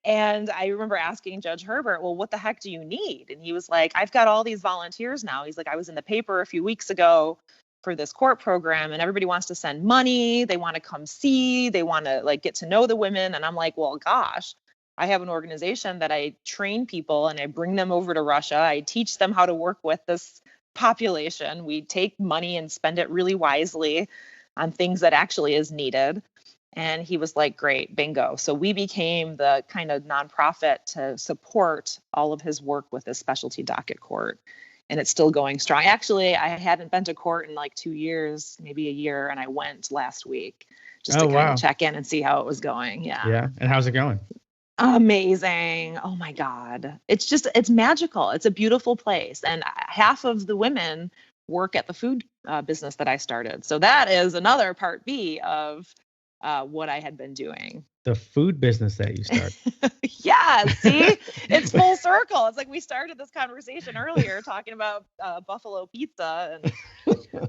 [SPEAKER 2] And I remember asking Judge Herbert, well, what the heck do you need? And he was like, I've got all these volunteers now. He's like, I was in the paper a few weeks ago for this court program and everybody wants to send money. They want to come see, they want to like get to know the women. And I'm like, well, gosh, I have an organization that I train people and I bring them over to Russia. I teach them how to work with this population. We take money and spend it really wisely on things that actually is needed. And he was like, great, bingo. So we became the kind of nonprofit to support all of his work with his specialty docket court. and it's still going strong. Actually, I hadn't been to court in like 2 years, maybe a year, and I went last week just to kind of check in and see how it was going. Yeah.
[SPEAKER 1] Yeah. And how's it going?
[SPEAKER 2] Amazing. Oh my God. It's magical. It's a beautiful place. And half of the women work at the food business that I started. So that is another part B of what I had been doing.
[SPEAKER 1] The food business that you started.
[SPEAKER 2] Yeah. See, it's full circle. It's like we started this conversation earlier talking about buffalo pizza.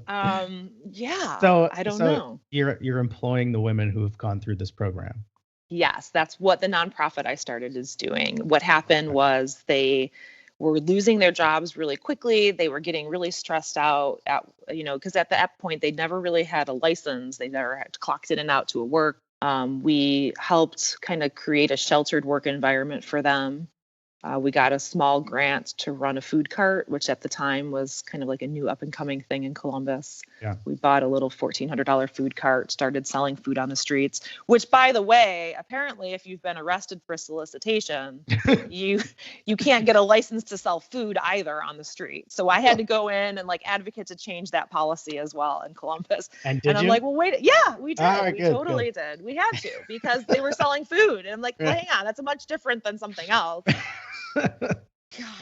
[SPEAKER 2] And yeah,
[SPEAKER 1] so
[SPEAKER 2] I don't know.
[SPEAKER 1] You're employing the women who have gone through this program.
[SPEAKER 2] Yes, that's what the nonprofit I started is doing. What happened was they were losing their jobs really quickly. They were getting really stressed out because at that point they never really had a license. They never had clocked in and out to a work. We helped kind of create a sheltered work environment for them. We got a small grant to run a food cart, which at the time was kind of like a new up and coming thing in Columbus.
[SPEAKER 1] Yeah.
[SPEAKER 2] We bought a little $1,400 food cart, started selling food on the streets, which, by the way, apparently if you've been arrested for solicitation, you can't get a license to sell food either on the street. So I had to go in and advocate to change that policy as well in Columbus.
[SPEAKER 1] And
[SPEAKER 2] I'm like, well, wait, yeah, we did. We totally
[SPEAKER 1] good.
[SPEAKER 2] did. We had to because they were selling food. And I'm like, well, hang on, that's much different than something else. God.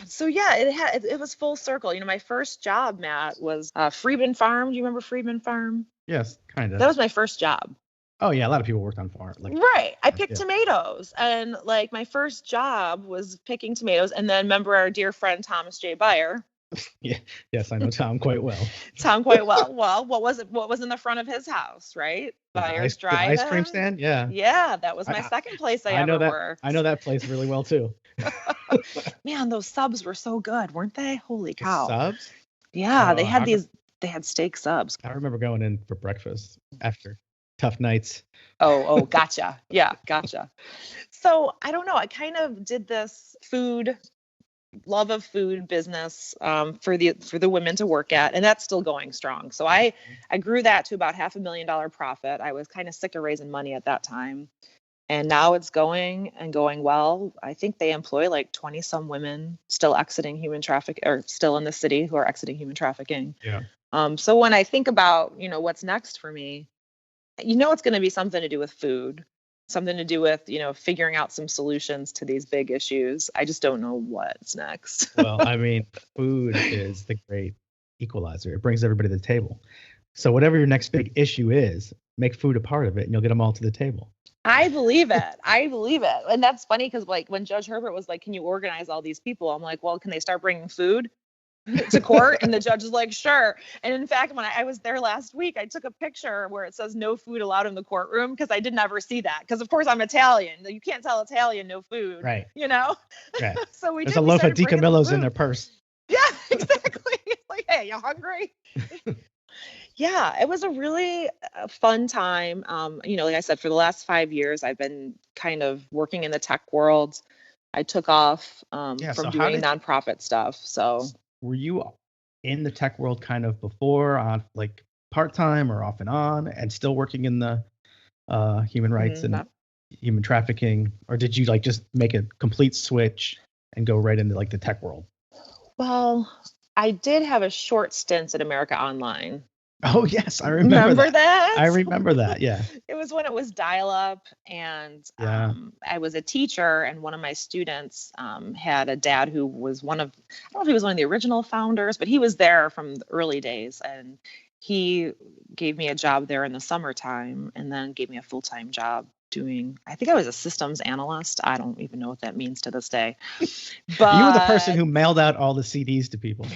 [SPEAKER 2] So yeah, it was full circle. My first job, Matt, was Freeman Farm. Do you remember Freeman Farm?
[SPEAKER 1] Yes, kind of.
[SPEAKER 2] That was my first job.
[SPEAKER 1] Oh yeah, a lot of people worked on farm.
[SPEAKER 2] Right. I picked tomatoes, and my first job was picking tomatoes. And then remember our dear friend Thomas J. Byer.
[SPEAKER 1] Yeah. Yes, I know Tom quite well.
[SPEAKER 2] Tom quite well. Well, what was it? What was in the front of his house, right? Byer's Drive-In.
[SPEAKER 1] Ice cream stand. Yeah.
[SPEAKER 2] Yeah, that was my second place I ever worked.
[SPEAKER 1] I know that place really well too.
[SPEAKER 2] Man, those subs were so good, weren't they? Holy cow!
[SPEAKER 1] The subs?
[SPEAKER 2] Yeah, they had They had steak subs.
[SPEAKER 1] I remember going in for breakfast after tough nights.
[SPEAKER 2] Oh, gotcha. Yeah, gotcha. So I don't know. I kind of did this love of food business for the women to work at, and that's still going strong. So I grew that to about $500,000 profit. I was kind of sick of raising money at that time, and now it's going well. I think they employ 20 some women still exiting human traffic, or still in the city who are exiting human trafficking.
[SPEAKER 1] Yeah.
[SPEAKER 2] So when I think about what's next for me, it's going to be something to do with food. Something to do with, figuring out some solutions to these big issues. I just don't know what's next.
[SPEAKER 1] Well, I mean, food is the great equalizer. It brings everybody to the table. So whatever your next big issue is, make food a part of it and you'll get them all to the table.
[SPEAKER 2] I believe it. And that's funny because when Judge Herbert was like, can you organize all these people? I'm like, well, can they start bringing food to court? And the judge is like, sure. And in fact, when I was there last week, I took a picture where it says no food allowed in the courtroom because I didn't ever see that. Because of course I'm Italian. You can't tell Italian no food.
[SPEAKER 1] Right.
[SPEAKER 2] Right. So
[SPEAKER 1] there's a loaf of Di Camillo's in their purse.
[SPEAKER 2] Yeah, exactly. It's like, hey, you hungry? Yeah, it was a really fun time. Like I said, for the last 5 years, I've been kind of working in the tech world. I took off from doing nonprofit stuff. So
[SPEAKER 1] were you in the tech world kind of before, on part-time or off and on, and still working in the human rights and human trafficking, or did you just make a complete switch and go right into the tech world?
[SPEAKER 2] Well, I did have a short stint at America Online.
[SPEAKER 1] Oh yes, I remember
[SPEAKER 2] that.
[SPEAKER 1] I remember that. Yeah.
[SPEAKER 2] It was when it was dial-up, and I was a teacher, and one of my students had a dad who was I don't know if he was one of the original founders, but he was there from the early days, and he gave me a job there in the summertime, and then gave me a full-time job doing, I think I was a systems analyst. I don't even know what that means to this day. But
[SPEAKER 1] you were the person who mailed out all the CDs to people.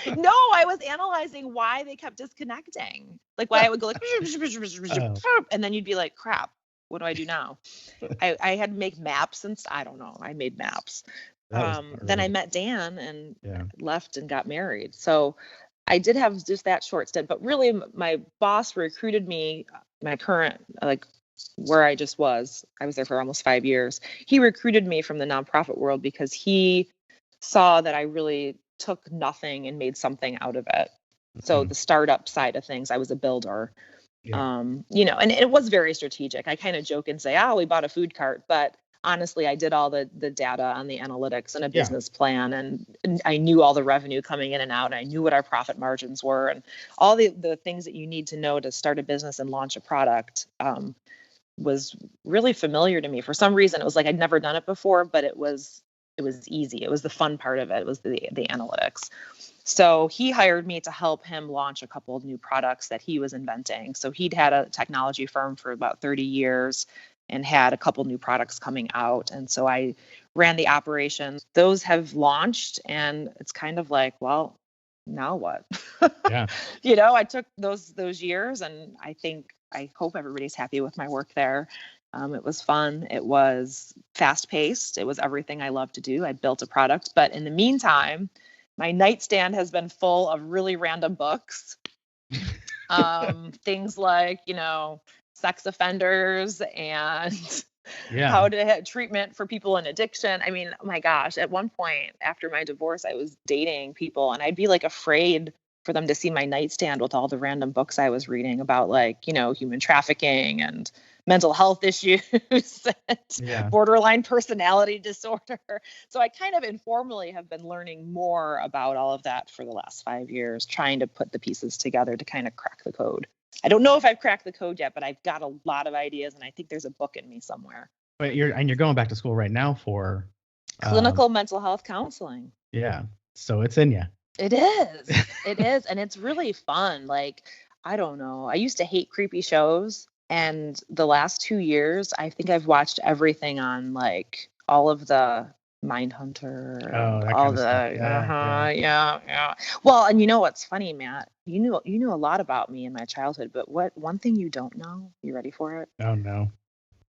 [SPEAKER 2] No, I was analyzing why they kept disconnecting. Why I would go and then you'd be like, crap, what do I do now? I had to make maps, and I don't know. I made maps. Then I met Dan and left and got married. So I did have just that short stint, but really my boss recruited me, my current, where I was there for almost 5 years. He recruited me from the nonprofit world because he saw that I really took nothing and made something out of it. So the startup side of things, I was a builder, and it was very strategic. I kind of joke and say, we bought a food cart, but honestly, I did all the data on the analytics and a
[SPEAKER 1] Yeah.
[SPEAKER 2] business plan, and I knew all the revenue coming in and out, and I knew what our profit margins were, and all the things that you need to know to start a business and launch a product. Was really familiar to me. For some reason, it was like I'd never done it before, but it was easy. It was the fun part of it. It was the analytics. So he hired me to help him launch a couple of new products that he was inventing. So he'd had a technology firm for about 30 years and had a couple new products coming out. And so I ran the operations. Those have launched, and it's kind of like, well, now what?
[SPEAKER 1] Yeah.
[SPEAKER 2] I took those years, and I hope everybody's happy with my work there. It was fun. It was fast paced. It was everything I love to do. I built a product, but in the meantime, my nightstand has been full of really random books. Things like, sex offenders and how to have treatment for people in addiction. I mean, oh my gosh, at one point after my divorce, I was dating people, and I'd be like afraid for them to see my nightstand with all the random books I was reading about, like, human trafficking and mental health issues and borderline personality disorder. So I kind of informally have been learning more about all of that for the last 5 years, trying to put the pieces together to kind of crack the code. I don't know if I've cracked the code yet, but I've got a lot of ideas, and I think there's a book in me somewhere.
[SPEAKER 1] But you're going back to school right now for
[SPEAKER 2] clinical mental health counseling.
[SPEAKER 1] Yeah. So it's in you.
[SPEAKER 2] It is. It is. And it's really fun. Like, I don't know. I used to hate creepy shows. And the last 2 years, I think I've watched everything on, like, all of the Mindhunter, all the yeah. Well, and you know what's funny, Matt? You knew a lot about me in my childhood, but one thing you don't know? You ready for it?
[SPEAKER 1] Oh no.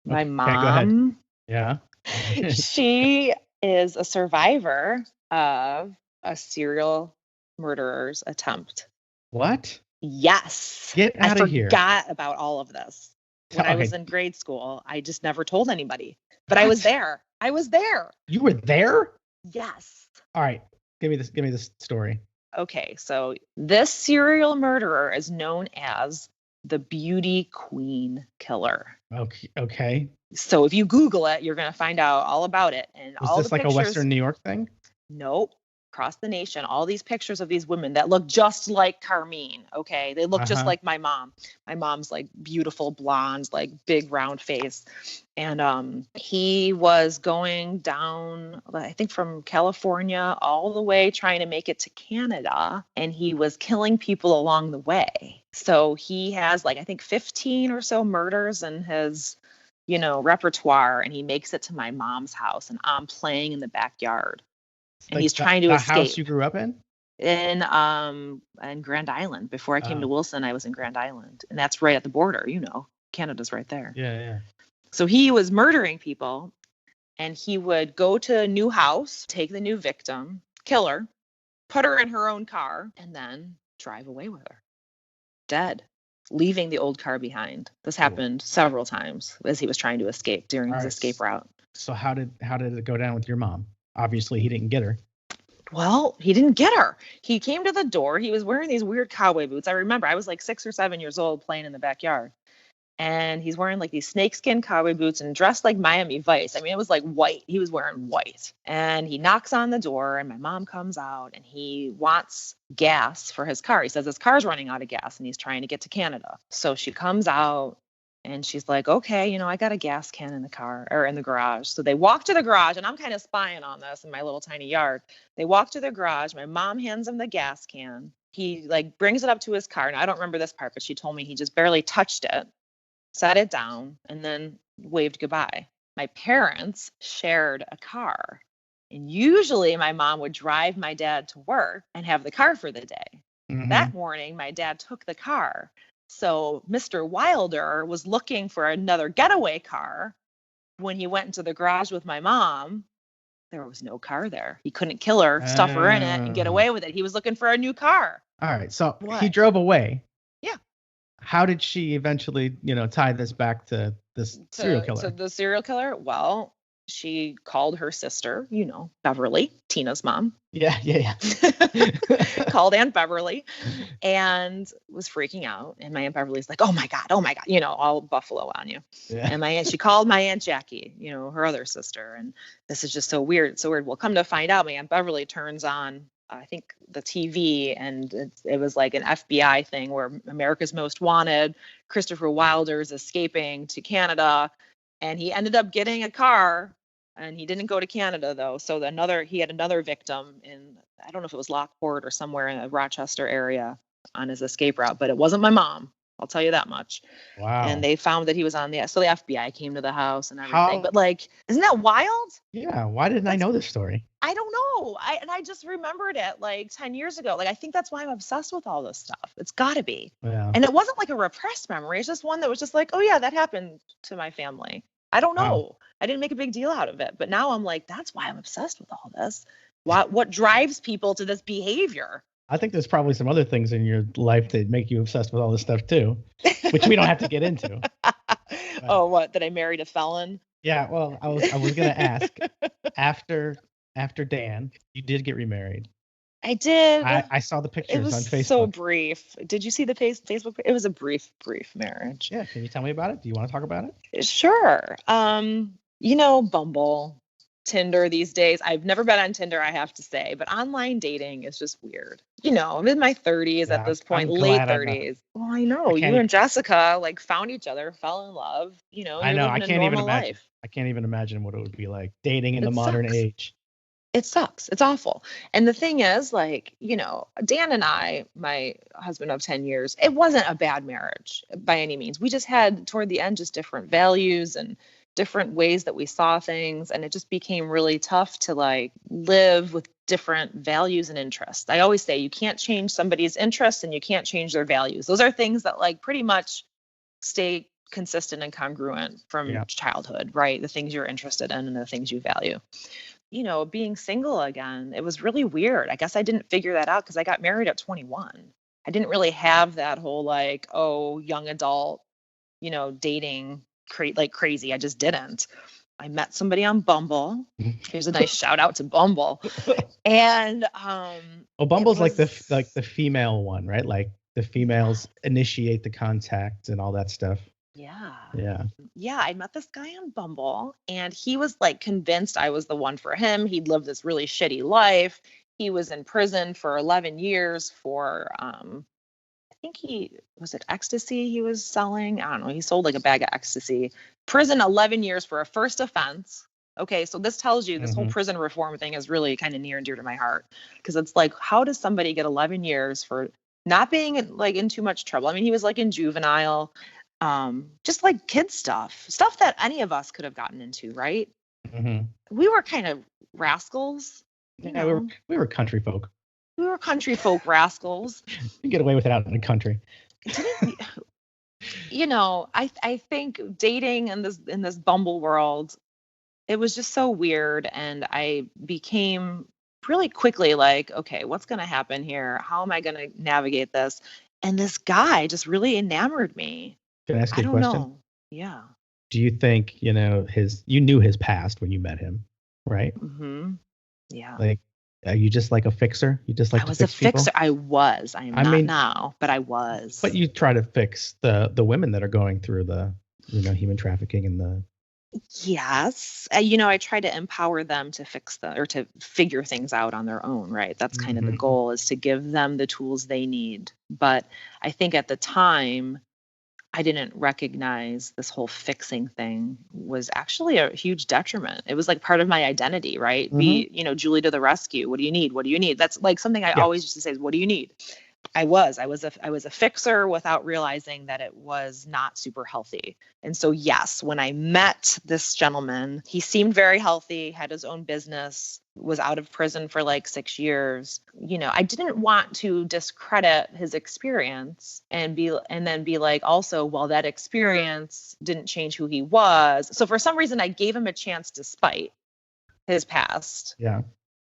[SPEAKER 2] My mom.
[SPEAKER 1] Yeah.
[SPEAKER 2] She is a survivor of a serial murderer's attempt.
[SPEAKER 1] What?
[SPEAKER 2] Yes.
[SPEAKER 1] Get out of here.
[SPEAKER 2] I forgot about all of this. When I was in grade school, I just never told anybody. But I was there.
[SPEAKER 1] You were there?
[SPEAKER 2] Yes.
[SPEAKER 1] All right. Give me this story.
[SPEAKER 2] Okay, so this serial murderer is known as the Beauty Queen Killer.
[SPEAKER 1] Okay.
[SPEAKER 2] So if you Google it, you're going to find out all about it. And
[SPEAKER 1] was
[SPEAKER 2] all
[SPEAKER 1] this
[SPEAKER 2] the
[SPEAKER 1] like
[SPEAKER 2] pictures,
[SPEAKER 1] a Western New York thing?
[SPEAKER 2] Nope. Across the nation, all these pictures of these women that look just like Carmine. Okay, they look just like my mom. My mom's like beautiful blonde, like big round face. And he was going down, I think, from California all the way trying to make it to Canada, and he was killing people along the way. So he has, like, I think 15 or so murders in his repertoire, and he makes it to my mom's house, and I'm playing in the backyard. And he's trying to escape.
[SPEAKER 1] The house you grew up in?
[SPEAKER 2] In Grand Island. Before I came to Wilson, I was in Grand Island. And that's right at the border, Canada's right there.
[SPEAKER 1] Yeah.
[SPEAKER 2] So he was murdering people, and he would go to a new house, take the new victim, kill her, put her in her own car, and then drive away with her. Dead. Leaving the old car behind. This happened several times as he was trying to escape during his escape route.
[SPEAKER 1] So how did it go down with your mom? Obviously, he didn't get her.
[SPEAKER 2] Well, he didn't get her. He came to the door. He was wearing these weird cowboy boots. I remember I was like 6 or 7 years old playing in the backyard. And he's wearing like these snakeskin cowboy boots and dressed like Miami Vice. I mean, it was like white. He was wearing white. And he knocks on the door, and my mom comes out, and he wants gas for his car. He says his car's running out of gas, and he's trying to get to Canada. So she comes out. And she's like, okay, I got a gas can in the car or in the garage. So they walk to the garage, and I'm kind of spying on this in my little tiny yard. They walk to the garage. My mom hands him the gas can. He like brings it up to his car. And I don't remember this part, but she told me he just barely touched it, set it down, and then waved goodbye. My parents shared a car. And usually my mom would drive my dad to work and have the car for the day. Mm-hmm. That morning, my dad took the car. So Mr. Wilder was looking for another getaway car. When he went into the garage with my mom, there was no car there. He couldn't kill her, stuff her in it, and get away with it. He was looking for a new car.
[SPEAKER 1] All right. So he drove away.
[SPEAKER 2] Yeah.
[SPEAKER 1] How did she eventually, tie this back to this serial killer?
[SPEAKER 2] To the serial killer? Well, she called her sister, Beverly, Tina's mom.
[SPEAKER 1] Yeah.
[SPEAKER 2] Called Aunt Beverly and was freaking out. And my Aunt Beverly's like, oh my God, all buffalo on you.
[SPEAKER 1] Yeah.
[SPEAKER 2] And she called my Aunt Jackie, her other sister. And this is just so weird. So weird. Well, come to find out, my Aunt Beverly turns on, I think, the TV, and it was like an FBI thing where America's Most Wanted, Christopher Wilder's escaping to Canada. And he ended up getting a car, and he didn't go to Canada though. So he had another victim in, I don't know if it was Lockport or somewhere in the Rochester area on his escape route, but it wasn't my mom. I'll tell you that much.
[SPEAKER 1] Wow.
[SPEAKER 2] And they found that he was so the FBI came to the house and everything. But like, isn't that wild?
[SPEAKER 1] Yeah. Why didn't I know this story?
[SPEAKER 2] I don't know. I just remembered it like 10 years ago. Like, I think that's why I'm obsessed with all this stuff. It's got to be.
[SPEAKER 1] Yeah.
[SPEAKER 2] And it wasn't like a repressed memory. It's just one that was just like, oh yeah, that happened to my family. I don't know.
[SPEAKER 1] Wow.
[SPEAKER 2] I didn't make a big deal out of it. But now I'm like, that's why I'm obsessed with all this. What drives people to this behavior?
[SPEAKER 1] I think there's probably some other things in your life that make you obsessed with all this stuff too, which we don't have to get into.
[SPEAKER 2] Oh, what? That I married a felon?
[SPEAKER 1] Yeah. Well, I was gonna ask after Dan, you did get remarried.
[SPEAKER 2] I did.
[SPEAKER 1] I saw the pictures on Facebook.
[SPEAKER 2] It was so brief. Did you see the Facebook? It was a brief marriage.
[SPEAKER 1] Yeah. Can you tell me about it? Do you want to talk about it?
[SPEAKER 2] Sure. Bumble, Tinder these days. I've never been on Tinder, I have to say, but online dating is just weird. I'm in my 30s at this point, late 30s. Well, I know. You and Jessica like found each other, fell in love.
[SPEAKER 1] I know. I can't even imagine.
[SPEAKER 2] Life.
[SPEAKER 1] I can't even imagine what it would be like dating in the modern age.
[SPEAKER 2] It sucks. It's awful. And the thing is, like, Dan and I, my husband of 10 years, it wasn't a bad marriage by any means. We just had toward the end just different values and different ways that we saw things. And it just became really tough to like live with different values and interests. I always say you can't change somebody's interests and you can't change their values. Those are things that like pretty much stay consistent and congruent from childhood, right? The things you're interested in and the things you value. Being single again, it was really weird. I guess I didn't figure that out because I got married at 21. I didn't really have that whole like, young adult, dating like crazy. I just didn't. I met somebody on Bumble. Here's a nice shout out to Bumble. And
[SPEAKER 1] Bumble's like the female one, right? Like the females initiate the contact and all that stuff.
[SPEAKER 2] Yeah, I met this guy on Bumble, and he was like convinced I was the one for him. He'd lived this really shitty life. He was in prison for 11 years for I think was it ecstasy he was selling? I don't know. He sold like a bag of ecstasy. Prison 11 years for a first offense. Okay, so this tells you this whole prison reform thing is really kind of near and dear to my heart, because it's like, how does somebody get 11 years for not being like in too much trouble? I mean, he was like in juvenile. Just like kid stuff that any of us could have gotten into, right?
[SPEAKER 1] Mm-hmm.
[SPEAKER 2] We were kind of rascals.
[SPEAKER 1] Yeah, we were country folk.
[SPEAKER 2] We were country folk rascals.
[SPEAKER 1] You get away with it out in the country.
[SPEAKER 2] I think dating in this Bumble world, it was just so weird, and I became really quickly like, okay, what's going to happen here? How am I going to navigate this? And this guy just really enamored me.
[SPEAKER 1] Can I ask you a question?
[SPEAKER 2] Know. Yeah.
[SPEAKER 1] Do you think, you knew his past when you met him, right?
[SPEAKER 2] Mm-hmm. Yeah.
[SPEAKER 1] Like, are you just like a fixer? You just like
[SPEAKER 2] I
[SPEAKER 1] to
[SPEAKER 2] was
[SPEAKER 1] fix
[SPEAKER 2] a fixer.
[SPEAKER 1] people?
[SPEAKER 2] I was. I am not now, but I was.
[SPEAKER 1] But you try to fix the women that are going through the, human trafficking and the.
[SPEAKER 2] Yes. I try to empower them to to figure things out on their own, right? That's kind of the goal, is to give them the tools they need. But I think at the time, I didn't recognize this whole fixing thing was actually a huge detriment. It was like part of my identity, right?
[SPEAKER 1] Mm-hmm.
[SPEAKER 2] Julie to the rescue. What do you need? What do you need? That's like something I always used to say is, what do you need? I was a fixer without realizing that it was not super healthy. And so, yes, when I met this gentleman, he seemed very healthy, had his own business, was out of prison for like 6 years. I didn't want to discredit his experience and then be like, also, well, that experience didn't change who he was. So for some reason, I gave him a chance despite his past.
[SPEAKER 1] Yeah.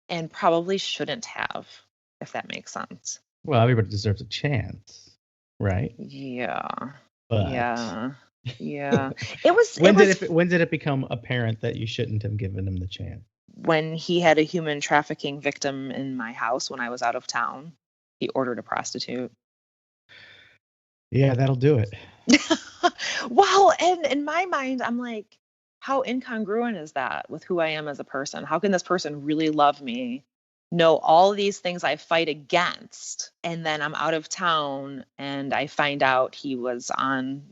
[SPEAKER 2] And probably shouldn't have, if that makes sense.
[SPEAKER 1] Well, everybody deserves a chance, right?
[SPEAKER 2] Yeah.
[SPEAKER 1] But
[SPEAKER 2] yeah. Yeah. It was
[SPEAKER 1] When did it become apparent that you shouldn't have given him the chance?
[SPEAKER 2] when he had a human trafficking victim in my house when I was out of town. He ordered a prostitute.
[SPEAKER 1] Yeah, that'll do it.
[SPEAKER 2] Well, and in my mind, I'm like, how incongruent is that with who I am as a person? How can this person really love me, know all these things I fight against, and then I'm out of town and I find out he was on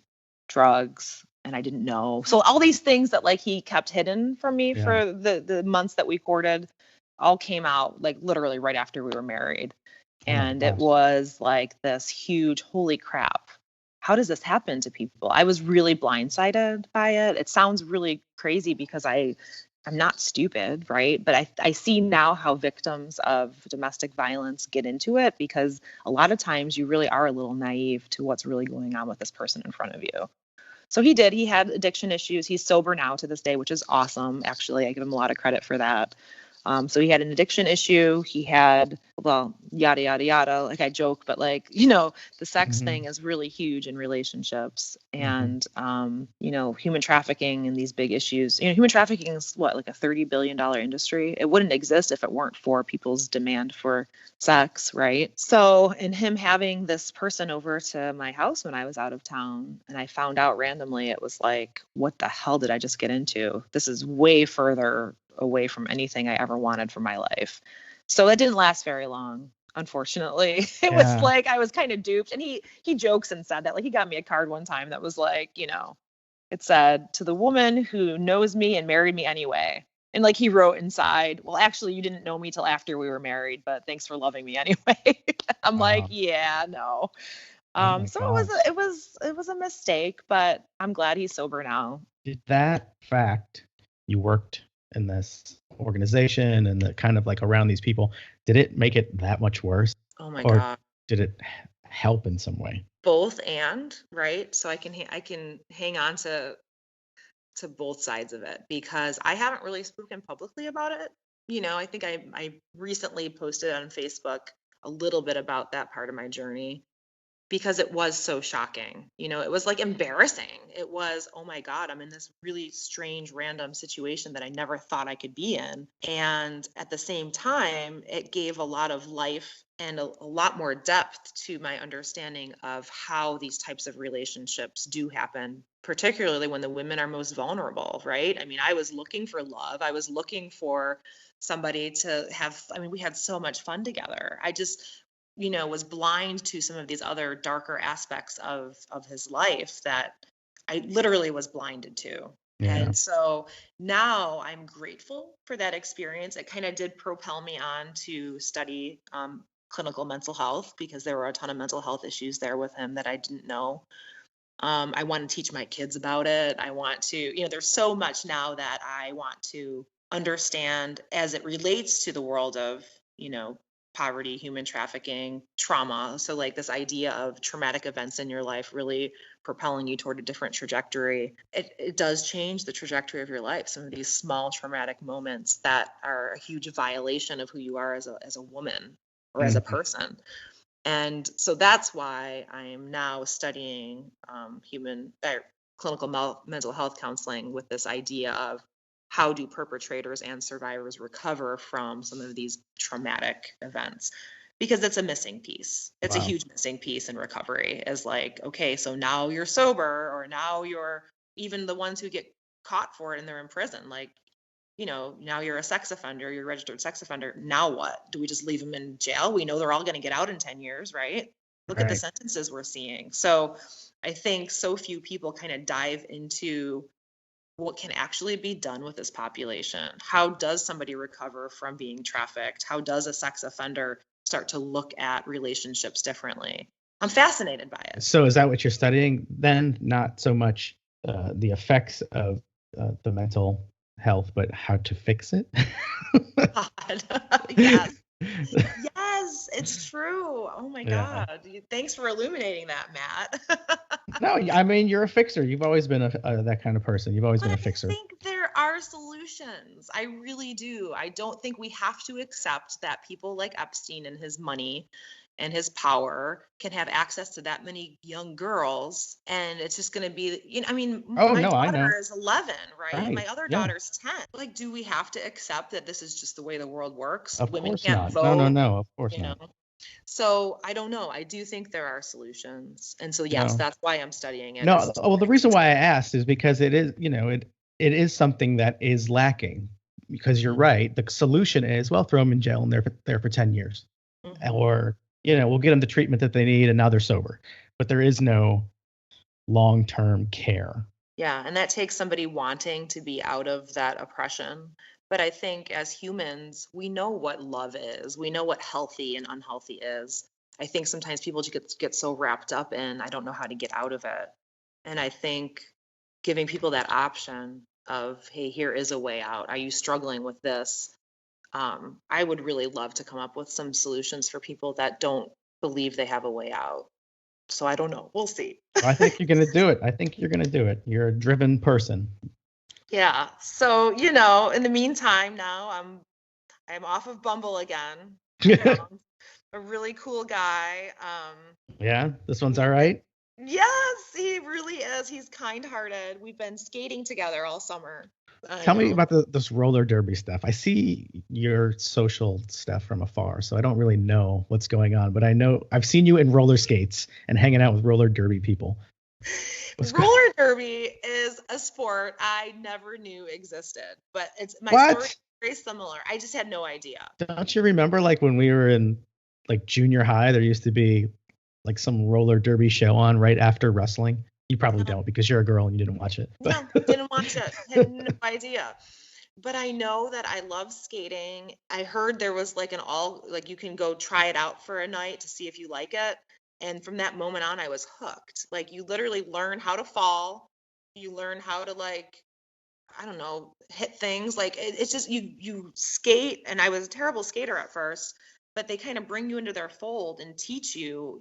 [SPEAKER 2] drugs and I didn't know. So all these things that like he kept hidden from me
[SPEAKER 1] Yeah.
[SPEAKER 2] for the months that we courted all came out like literally right after we were married.
[SPEAKER 1] Oh my
[SPEAKER 2] And it
[SPEAKER 1] gosh.
[SPEAKER 2] was like this huge, holy crap, how does this happen to people? I was really blindsided by it. It sounds really crazy because I'm not stupid, right? But I see now how victims of domestic violence get into it because a lot of times you really are a little naive to what's really going on with this person in front of you. So he did. He had addiction issues. He's sober now to this day, which is awesome. Actually, I give him a lot of credit for that. So he had an addiction issue. He had, well, yada, yada, yada. Like I joke, but like, the sex
[SPEAKER 1] Mhm.
[SPEAKER 2] thing is really huge in relationships.
[SPEAKER 1] Mhm.
[SPEAKER 2] And, human trafficking and these big issues. Human trafficking is what, like a $30 billion industry? It wouldn't exist if it weren't for people's demand for sex, right? So, in him having this person over to my house when I was out of town, and I found out randomly, it was like, what the hell did I just get into? This is way further away from anything I ever wanted for my life. So that didn't last very long, unfortunately. It was
[SPEAKER 1] Yeah.
[SPEAKER 2] like I was kind of duped. And he jokes and said that. Like he got me a card one time that was like, it said, to the woman who knows me and married me anyway. And like he wrote inside, well, actually, you didn't know me till after we were married, but thanks for loving me anyway. I'm like,
[SPEAKER 1] Wow.
[SPEAKER 2] yeah, no.
[SPEAKER 1] Oh my
[SPEAKER 2] So
[SPEAKER 1] gosh.
[SPEAKER 2] it was a mistake, but I'm glad he's sober now.
[SPEAKER 1] Did that fact you worked in this organization and the kind of like around these people, did it make it that much worse?
[SPEAKER 2] Oh my
[SPEAKER 1] Or
[SPEAKER 2] God.
[SPEAKER 1] did it help in some way?
[SPEAKER 2] Both and, right? So I can hang on to both sides of it because I haven't really spoken publicly about it. I think I recently posted on Facebook a little bit about that part of my journey because it was so shocking. It was like embarrassing. It was, oh my God, I'm in this really strange, random situation that I never thought I could be in. And at the same time, it gave a lot of life and a lot more depth to my understanding of how these types of relationships do happen, particularly when the women are most vulnerable, right? I mean, I was looking for love. I was looking for somebody to have, I mean, we had so much fun together. I just was blind to some of these other darker aspects of his life that I literally was blinded to.
[SPEAKER 1] Yeah.
[SPEAKER 2] And so now I'm grateful for that experience. It kind of did propel me on to study clinical mental health because there were a ton of mental health issues there with him that I didn't know. I want to teach my kids about it. I want to, there's so much now that I want to understand as it relates to the world of, poverty, human trafficking, trauma. So, like this idea of traumatic events in your life really propelling you toward a different trajectory. It does change the trajectory of your life. Some of these small traumatic moments that are a huge violation of who you are as a woman or as a
[SPEAKER 1] Mhm.
[SPEAKER 2] person. And so that's why I'm now studying clinical mental health counseling with this idea of how do perpetrators and survivors recover from some of these traumatic events, because it's a missing piece. It's a
[SPEAKER 1] Wow.
[SPEAKER 2] huge missing piece in recovery, is like, okay, so now you're sober, or now you're, even the ones who get caught for it and they're in prison, like, now you're a sex offender, you're a registered sex offender. Now what? Do we just leave them in jail? We know they're all going to get out in 10 years, right? Look at the
[SPEAKER 1] Right.
[SPEAKER 2] sentences we're seeing. So I think so few people kind of dive into what can actually be done with this population. How does somebody recover from being trafficked? How does a sex offender start to look at relationships differently? I'm fascinated by it.
[SPEAKER 1] So is that what you're studying then? Not so much the effects of the mental health, but how to fix it?
[SPEAKER 2] God. Yes. Yes, it's true. Oh my
[SPEAKER 1] Yeah.
[SPEAKER 2] God. Thanks for illuminating that, Matt.
[SPEAKER 1] No, I mean, you're a fixer. You've always been a that kind of person. You've always
[SPEAKER 2] But
[SPEAKER 1] been a
[SPEAKER 2] I
[SPEAKER 1] fixer.
[SPEAKER 2] think there are solutions. I really do. I don't think we have to accept that people like Epstein and his money and his power can have access to that many young girls. And it's just going to be, I mean,
[SPEAKER 1] Oh,
[SPEAKER 2] my
[SPEAKER 1] no, I know.
[SPEAKER 2] daughter is 11, right?
[SPEAKER 1] Right.
[SPEAKER 2] My other
[SPEAKER 1] Yeah.
[SPEAKER 2] daughter's 10. Like, do we have to accept that this is just the way the world works?
[SPEAKER 1] Of
[SPEAKER 2] Women
[SPEAKER 1] course
[SPEAKER 2] can't
[SPEAKER 1] not. No, no,
[SPEAKER 2] vote,
[SPEAKER 1] no. Of course
[SPEAKER 2] you know?
[SPEAKER 1] not.
[SPEAKER 2] So I don't know. I do think there are solutions. And so, yes,
[SPEAKER 1] No.
[SPEAKER 2] that's why I'm studying it.
[SPEAKER 1] No. Well, the reason why I asked is because it is, it is something that is lacking. Because you're right. The solution is, well, throw them in jail and they're there for 10 years. Or, we'll get them the treatment that they need and now they're sober. But there is no long-term care.
[SPEAKER 2] Yeah, and that takes somebody wanting to be out of that oppression. But I think as humans, we know what love is. We know what healthy and unhealthy is. I think sometimes people just get so wrapped up in, I don't know how to get out of it. And I think giving people that option of, hey, here is a way out. Are you struggling with this? I would really love to come up with some solutions for people that don't believe they have a way out. So I don't know. We'll see.
[SPEAKER 1] I think you're going to do it. I think you're going to do it. You're a driven person.
[SPEAKER 2] Yeah. So, in the meantime, now I'm off of Bumble again. I found a really cool guy.
[SPEAKER 1] Yeah, this one's all right.
[SPEAKER 2] Yes, he really is. He's kind-hearted. We've been skating together all summer.
[SPEAKER 1] Tell me about this roller derby stuff. I see your social stuff from afar, so I don't really know what's going on, but I know I've seen you in roller skates and hanging out with roller derby people.
[SPEAKER 2] Roller derby is a sport I never knew existed, but my story is very similar. I just had no idea.
[SPEAKER 1] Don't you remember, like, when we were in like junior high, there used to be like some roller derby show on right after wrestling? You probably don't because you're a girl and you didn't watch it.
[SPEAKER 2] No, didn't watch it. Had no idea. But I know that I love skating. I heard there was like you can go try it out for a night to see if you like it. And from that moment on, I was hooked. Like, you literally learn how to fall. You learn how to, like, I don't know, hit things. Like, it's just you skate. And I was a terrible skater at first, but they kind of bring you into their fold and teach you,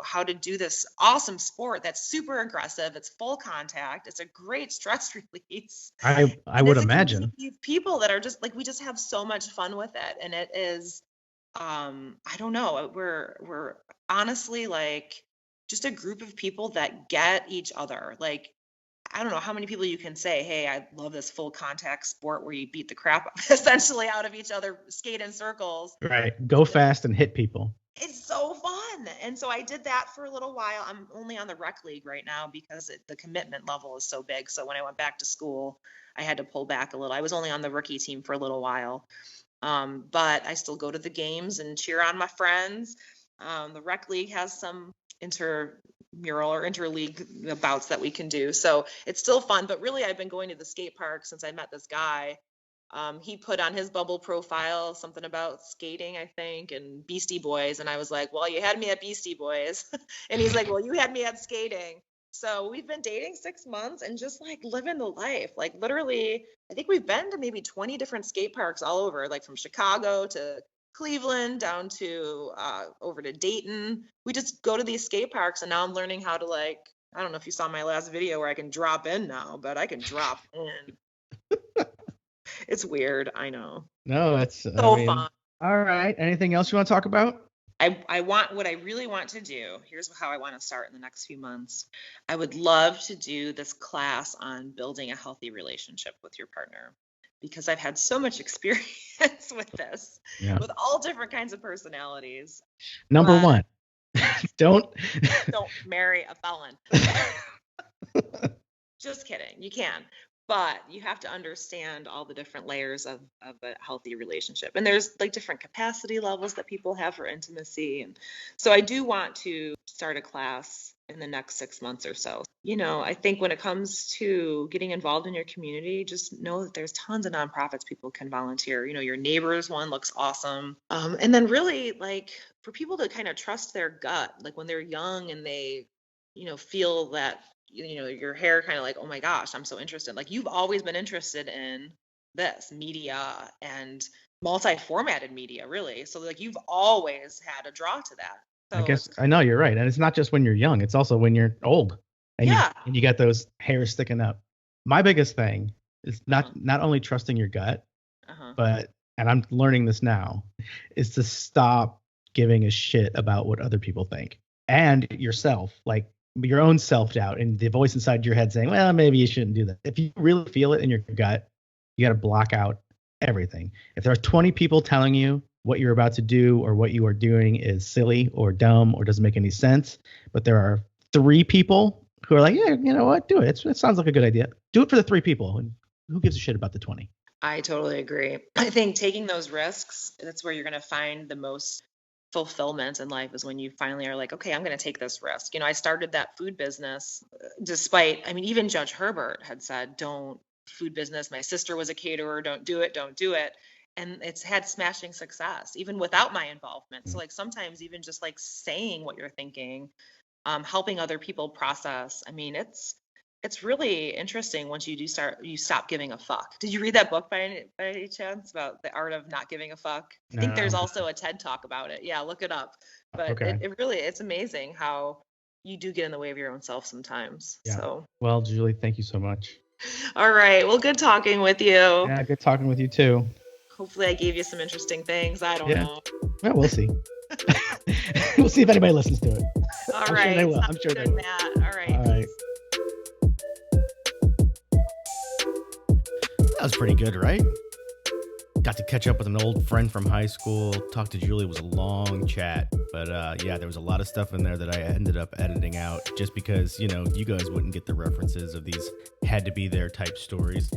[SPEAKER 2] how to do this awesome sport that's super aggressive. It's full contact. It's a great stress release.
[SPEAKER 1] I would imagine.
[SPEAKER 2] People that are just like, we just have so much fun with it. And it is, I don't know, we're honestly like just a group of people that get each other. Like, I don't know how many people you can say, hey, I love this full contact sport where you beat the crap essentially out of each other, skate in circles.
[SPEAKER 1] Right. Go fast and hit people.
[SPEAKER 2] It's so fun. And so I did that for a little while. I'm only on the rec league right now because the commitment level is so big. So when I went back to school, I had to pull back a little. I was only on the rookie team for a little while. But I still go to the games and cheer on my friends. The rec league has some intramural or interleague bouts that we can do. So it's still fun, but really I've been going to the skate park since I met this guy. He put on his Bumble profile something about skating, I think, and Beastie Boys. And I was like, well, you had me at Beastie Boys. And he's like, well, you had me at skating. So we've been dating 6 months and just like living the life. Like, literally, I think we've been to maybe 20 different skate parks all over, like from Chicago to Cleveland down to over to Dayton. We just go to these skate parks, and now I'm learning how to, like, I don't know if you saw my last video where I can drop in now, but I can drop in. It's weird, I know.
[SPEAKER 1] No, that's
[SPEAKER 2] so fun.
[SPEAKER 1] All right. Anything else you want to talk about?
[SPEAKER 2] I want, what I really want to do, here's how I want to start in the next few months. I would love to do this class on building a healthy relationship with your partner, because I've had so much experience with this, with all different kinds of personalities.
[SPEAKER 1] Number one, don't
[SPEAKER 2] marry a felon. Just kidding. You can. But you have to understand all the different layers of a healthy relationship. And there's like different capacity levels that people have for intimacy. And so I do want to start a class in the next 6 months or so. I think when it comes to getting involved in your community, just know that there's tons of nonprofits people can volunteer. Your neighbors one looks awesome. And then really, like, for people to kind of trust their gut, like when they're young and they, feel that, your hair kind of like, oh my gosh, I'm so interested. Like, you've always been interested in this media and multi-formatted media, really. So like, you've always had a draw to that. So
[SPEAKER 1] I guess I know you're right. And it's not just when you're young, it's also when you're old and you got those hairs sticking up. My biggest thing is not only trusting your gut, but, and I'm learning this now, is to stop giving a shit about what other people think and yourself, like your own self-doubt and the voice inside your head saying, well, maybe you shouldn't do that. If you really feel it in your gut, you got to block out everything. If there are 20 people telling you what you're about to do or what you are doing is silly or dumb or doesn't make any sense, but there are 3 people who are like, yeah, you know what, do it. It sounds like a good idea. Do it for the 3 people. And who gives a shit about the 20?
[SPEAKER 3] I totally agree. I think taking those risks, that's where you're going to find the most fulfillment in life, is when you finally are like, okay, I'm going to take this risk. I started that food business despite, even Judge Herbert had said, don't food business. My sister was a caterer. Don't do it. Don't do it. And it's had smashing success, even without my involvement. So like sometimes even just like saying what you're thinking, helping other people process. It's really interesting once you stop giving a fuck. Did you read that book by any chance about the art of not giving a fuck? I think there's also a TED talk about it. Yeah, look it up. But
[SPEAKER 1] Okay.
[SPEAKER 3] it's amazing how you do get in the way of your own self sometimes.
[SPEAKER 1] Yeah.
[SPEAKER 3] So,
[SPEAKER 1] well, Julie, thank you so much.
[SPEAKER 3] All right. Well, good talking with you.
[SPEAKER 1] Yeah, good talking with you too.
[SPEAKER 3] Hopefully I gave you some interesting things. I don't know.
[SPEAKER 1] Well, we'll see. We'll see if anybody listens to it.
[SPEAKER 3] All right.
[SPEAKER 1] Sure they will. I'm sure they will.
[SPEAKER 3] Matt. All right.
[SPEAKER 1] All right.
[SPEAKER 4] That was pretty good, right? Got to catch up with an old friend from high school. Talk to Julie. It was a long chat. But yeah, there was a lot of stuff in there that I ended up editing out just because, you guys wouldn't get the references of these had to be there type stories.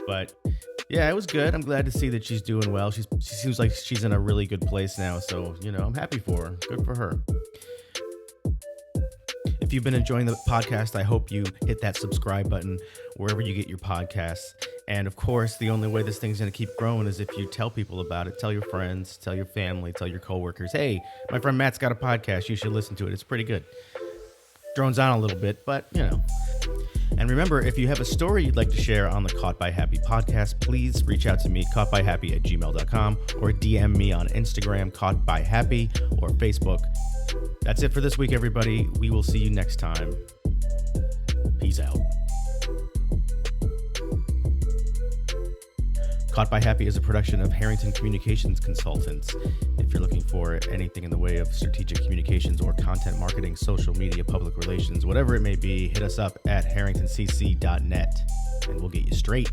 [SPEAKER 4] But yeah, it was good. I'm glad to see that she's doing well. She seems like she's in a really good place now. So, I'm happy for her. Good for her. If you've been enjoying the podcast, I hope you hit that subscribe button wherever you get your podcasts. And of course, the only way this thing's going to keep growing is if you tell people about it. Tell your friends, tell your family, tell your coworkers, hey, my friend Matt's got a podcast. You should listen to it. It's pretty good. Drones on a little bit, but And remember, if you have a story you'd like to share on the Caught by Happy podcast, please reach out to me, caughtbyhappy@gmail.com, or DM me on Instagram, Caught by Happy, or Facebook. That's it for this week, everybody. We will see you next time. Peace out. Caught by Happy is a production of Harrington Communications Consultants. If you're looking for anything in the way of strategic communications or content marketing, social media, public relations, whatever it may be, hit us up at harringtoncc.net and we'll get you straight.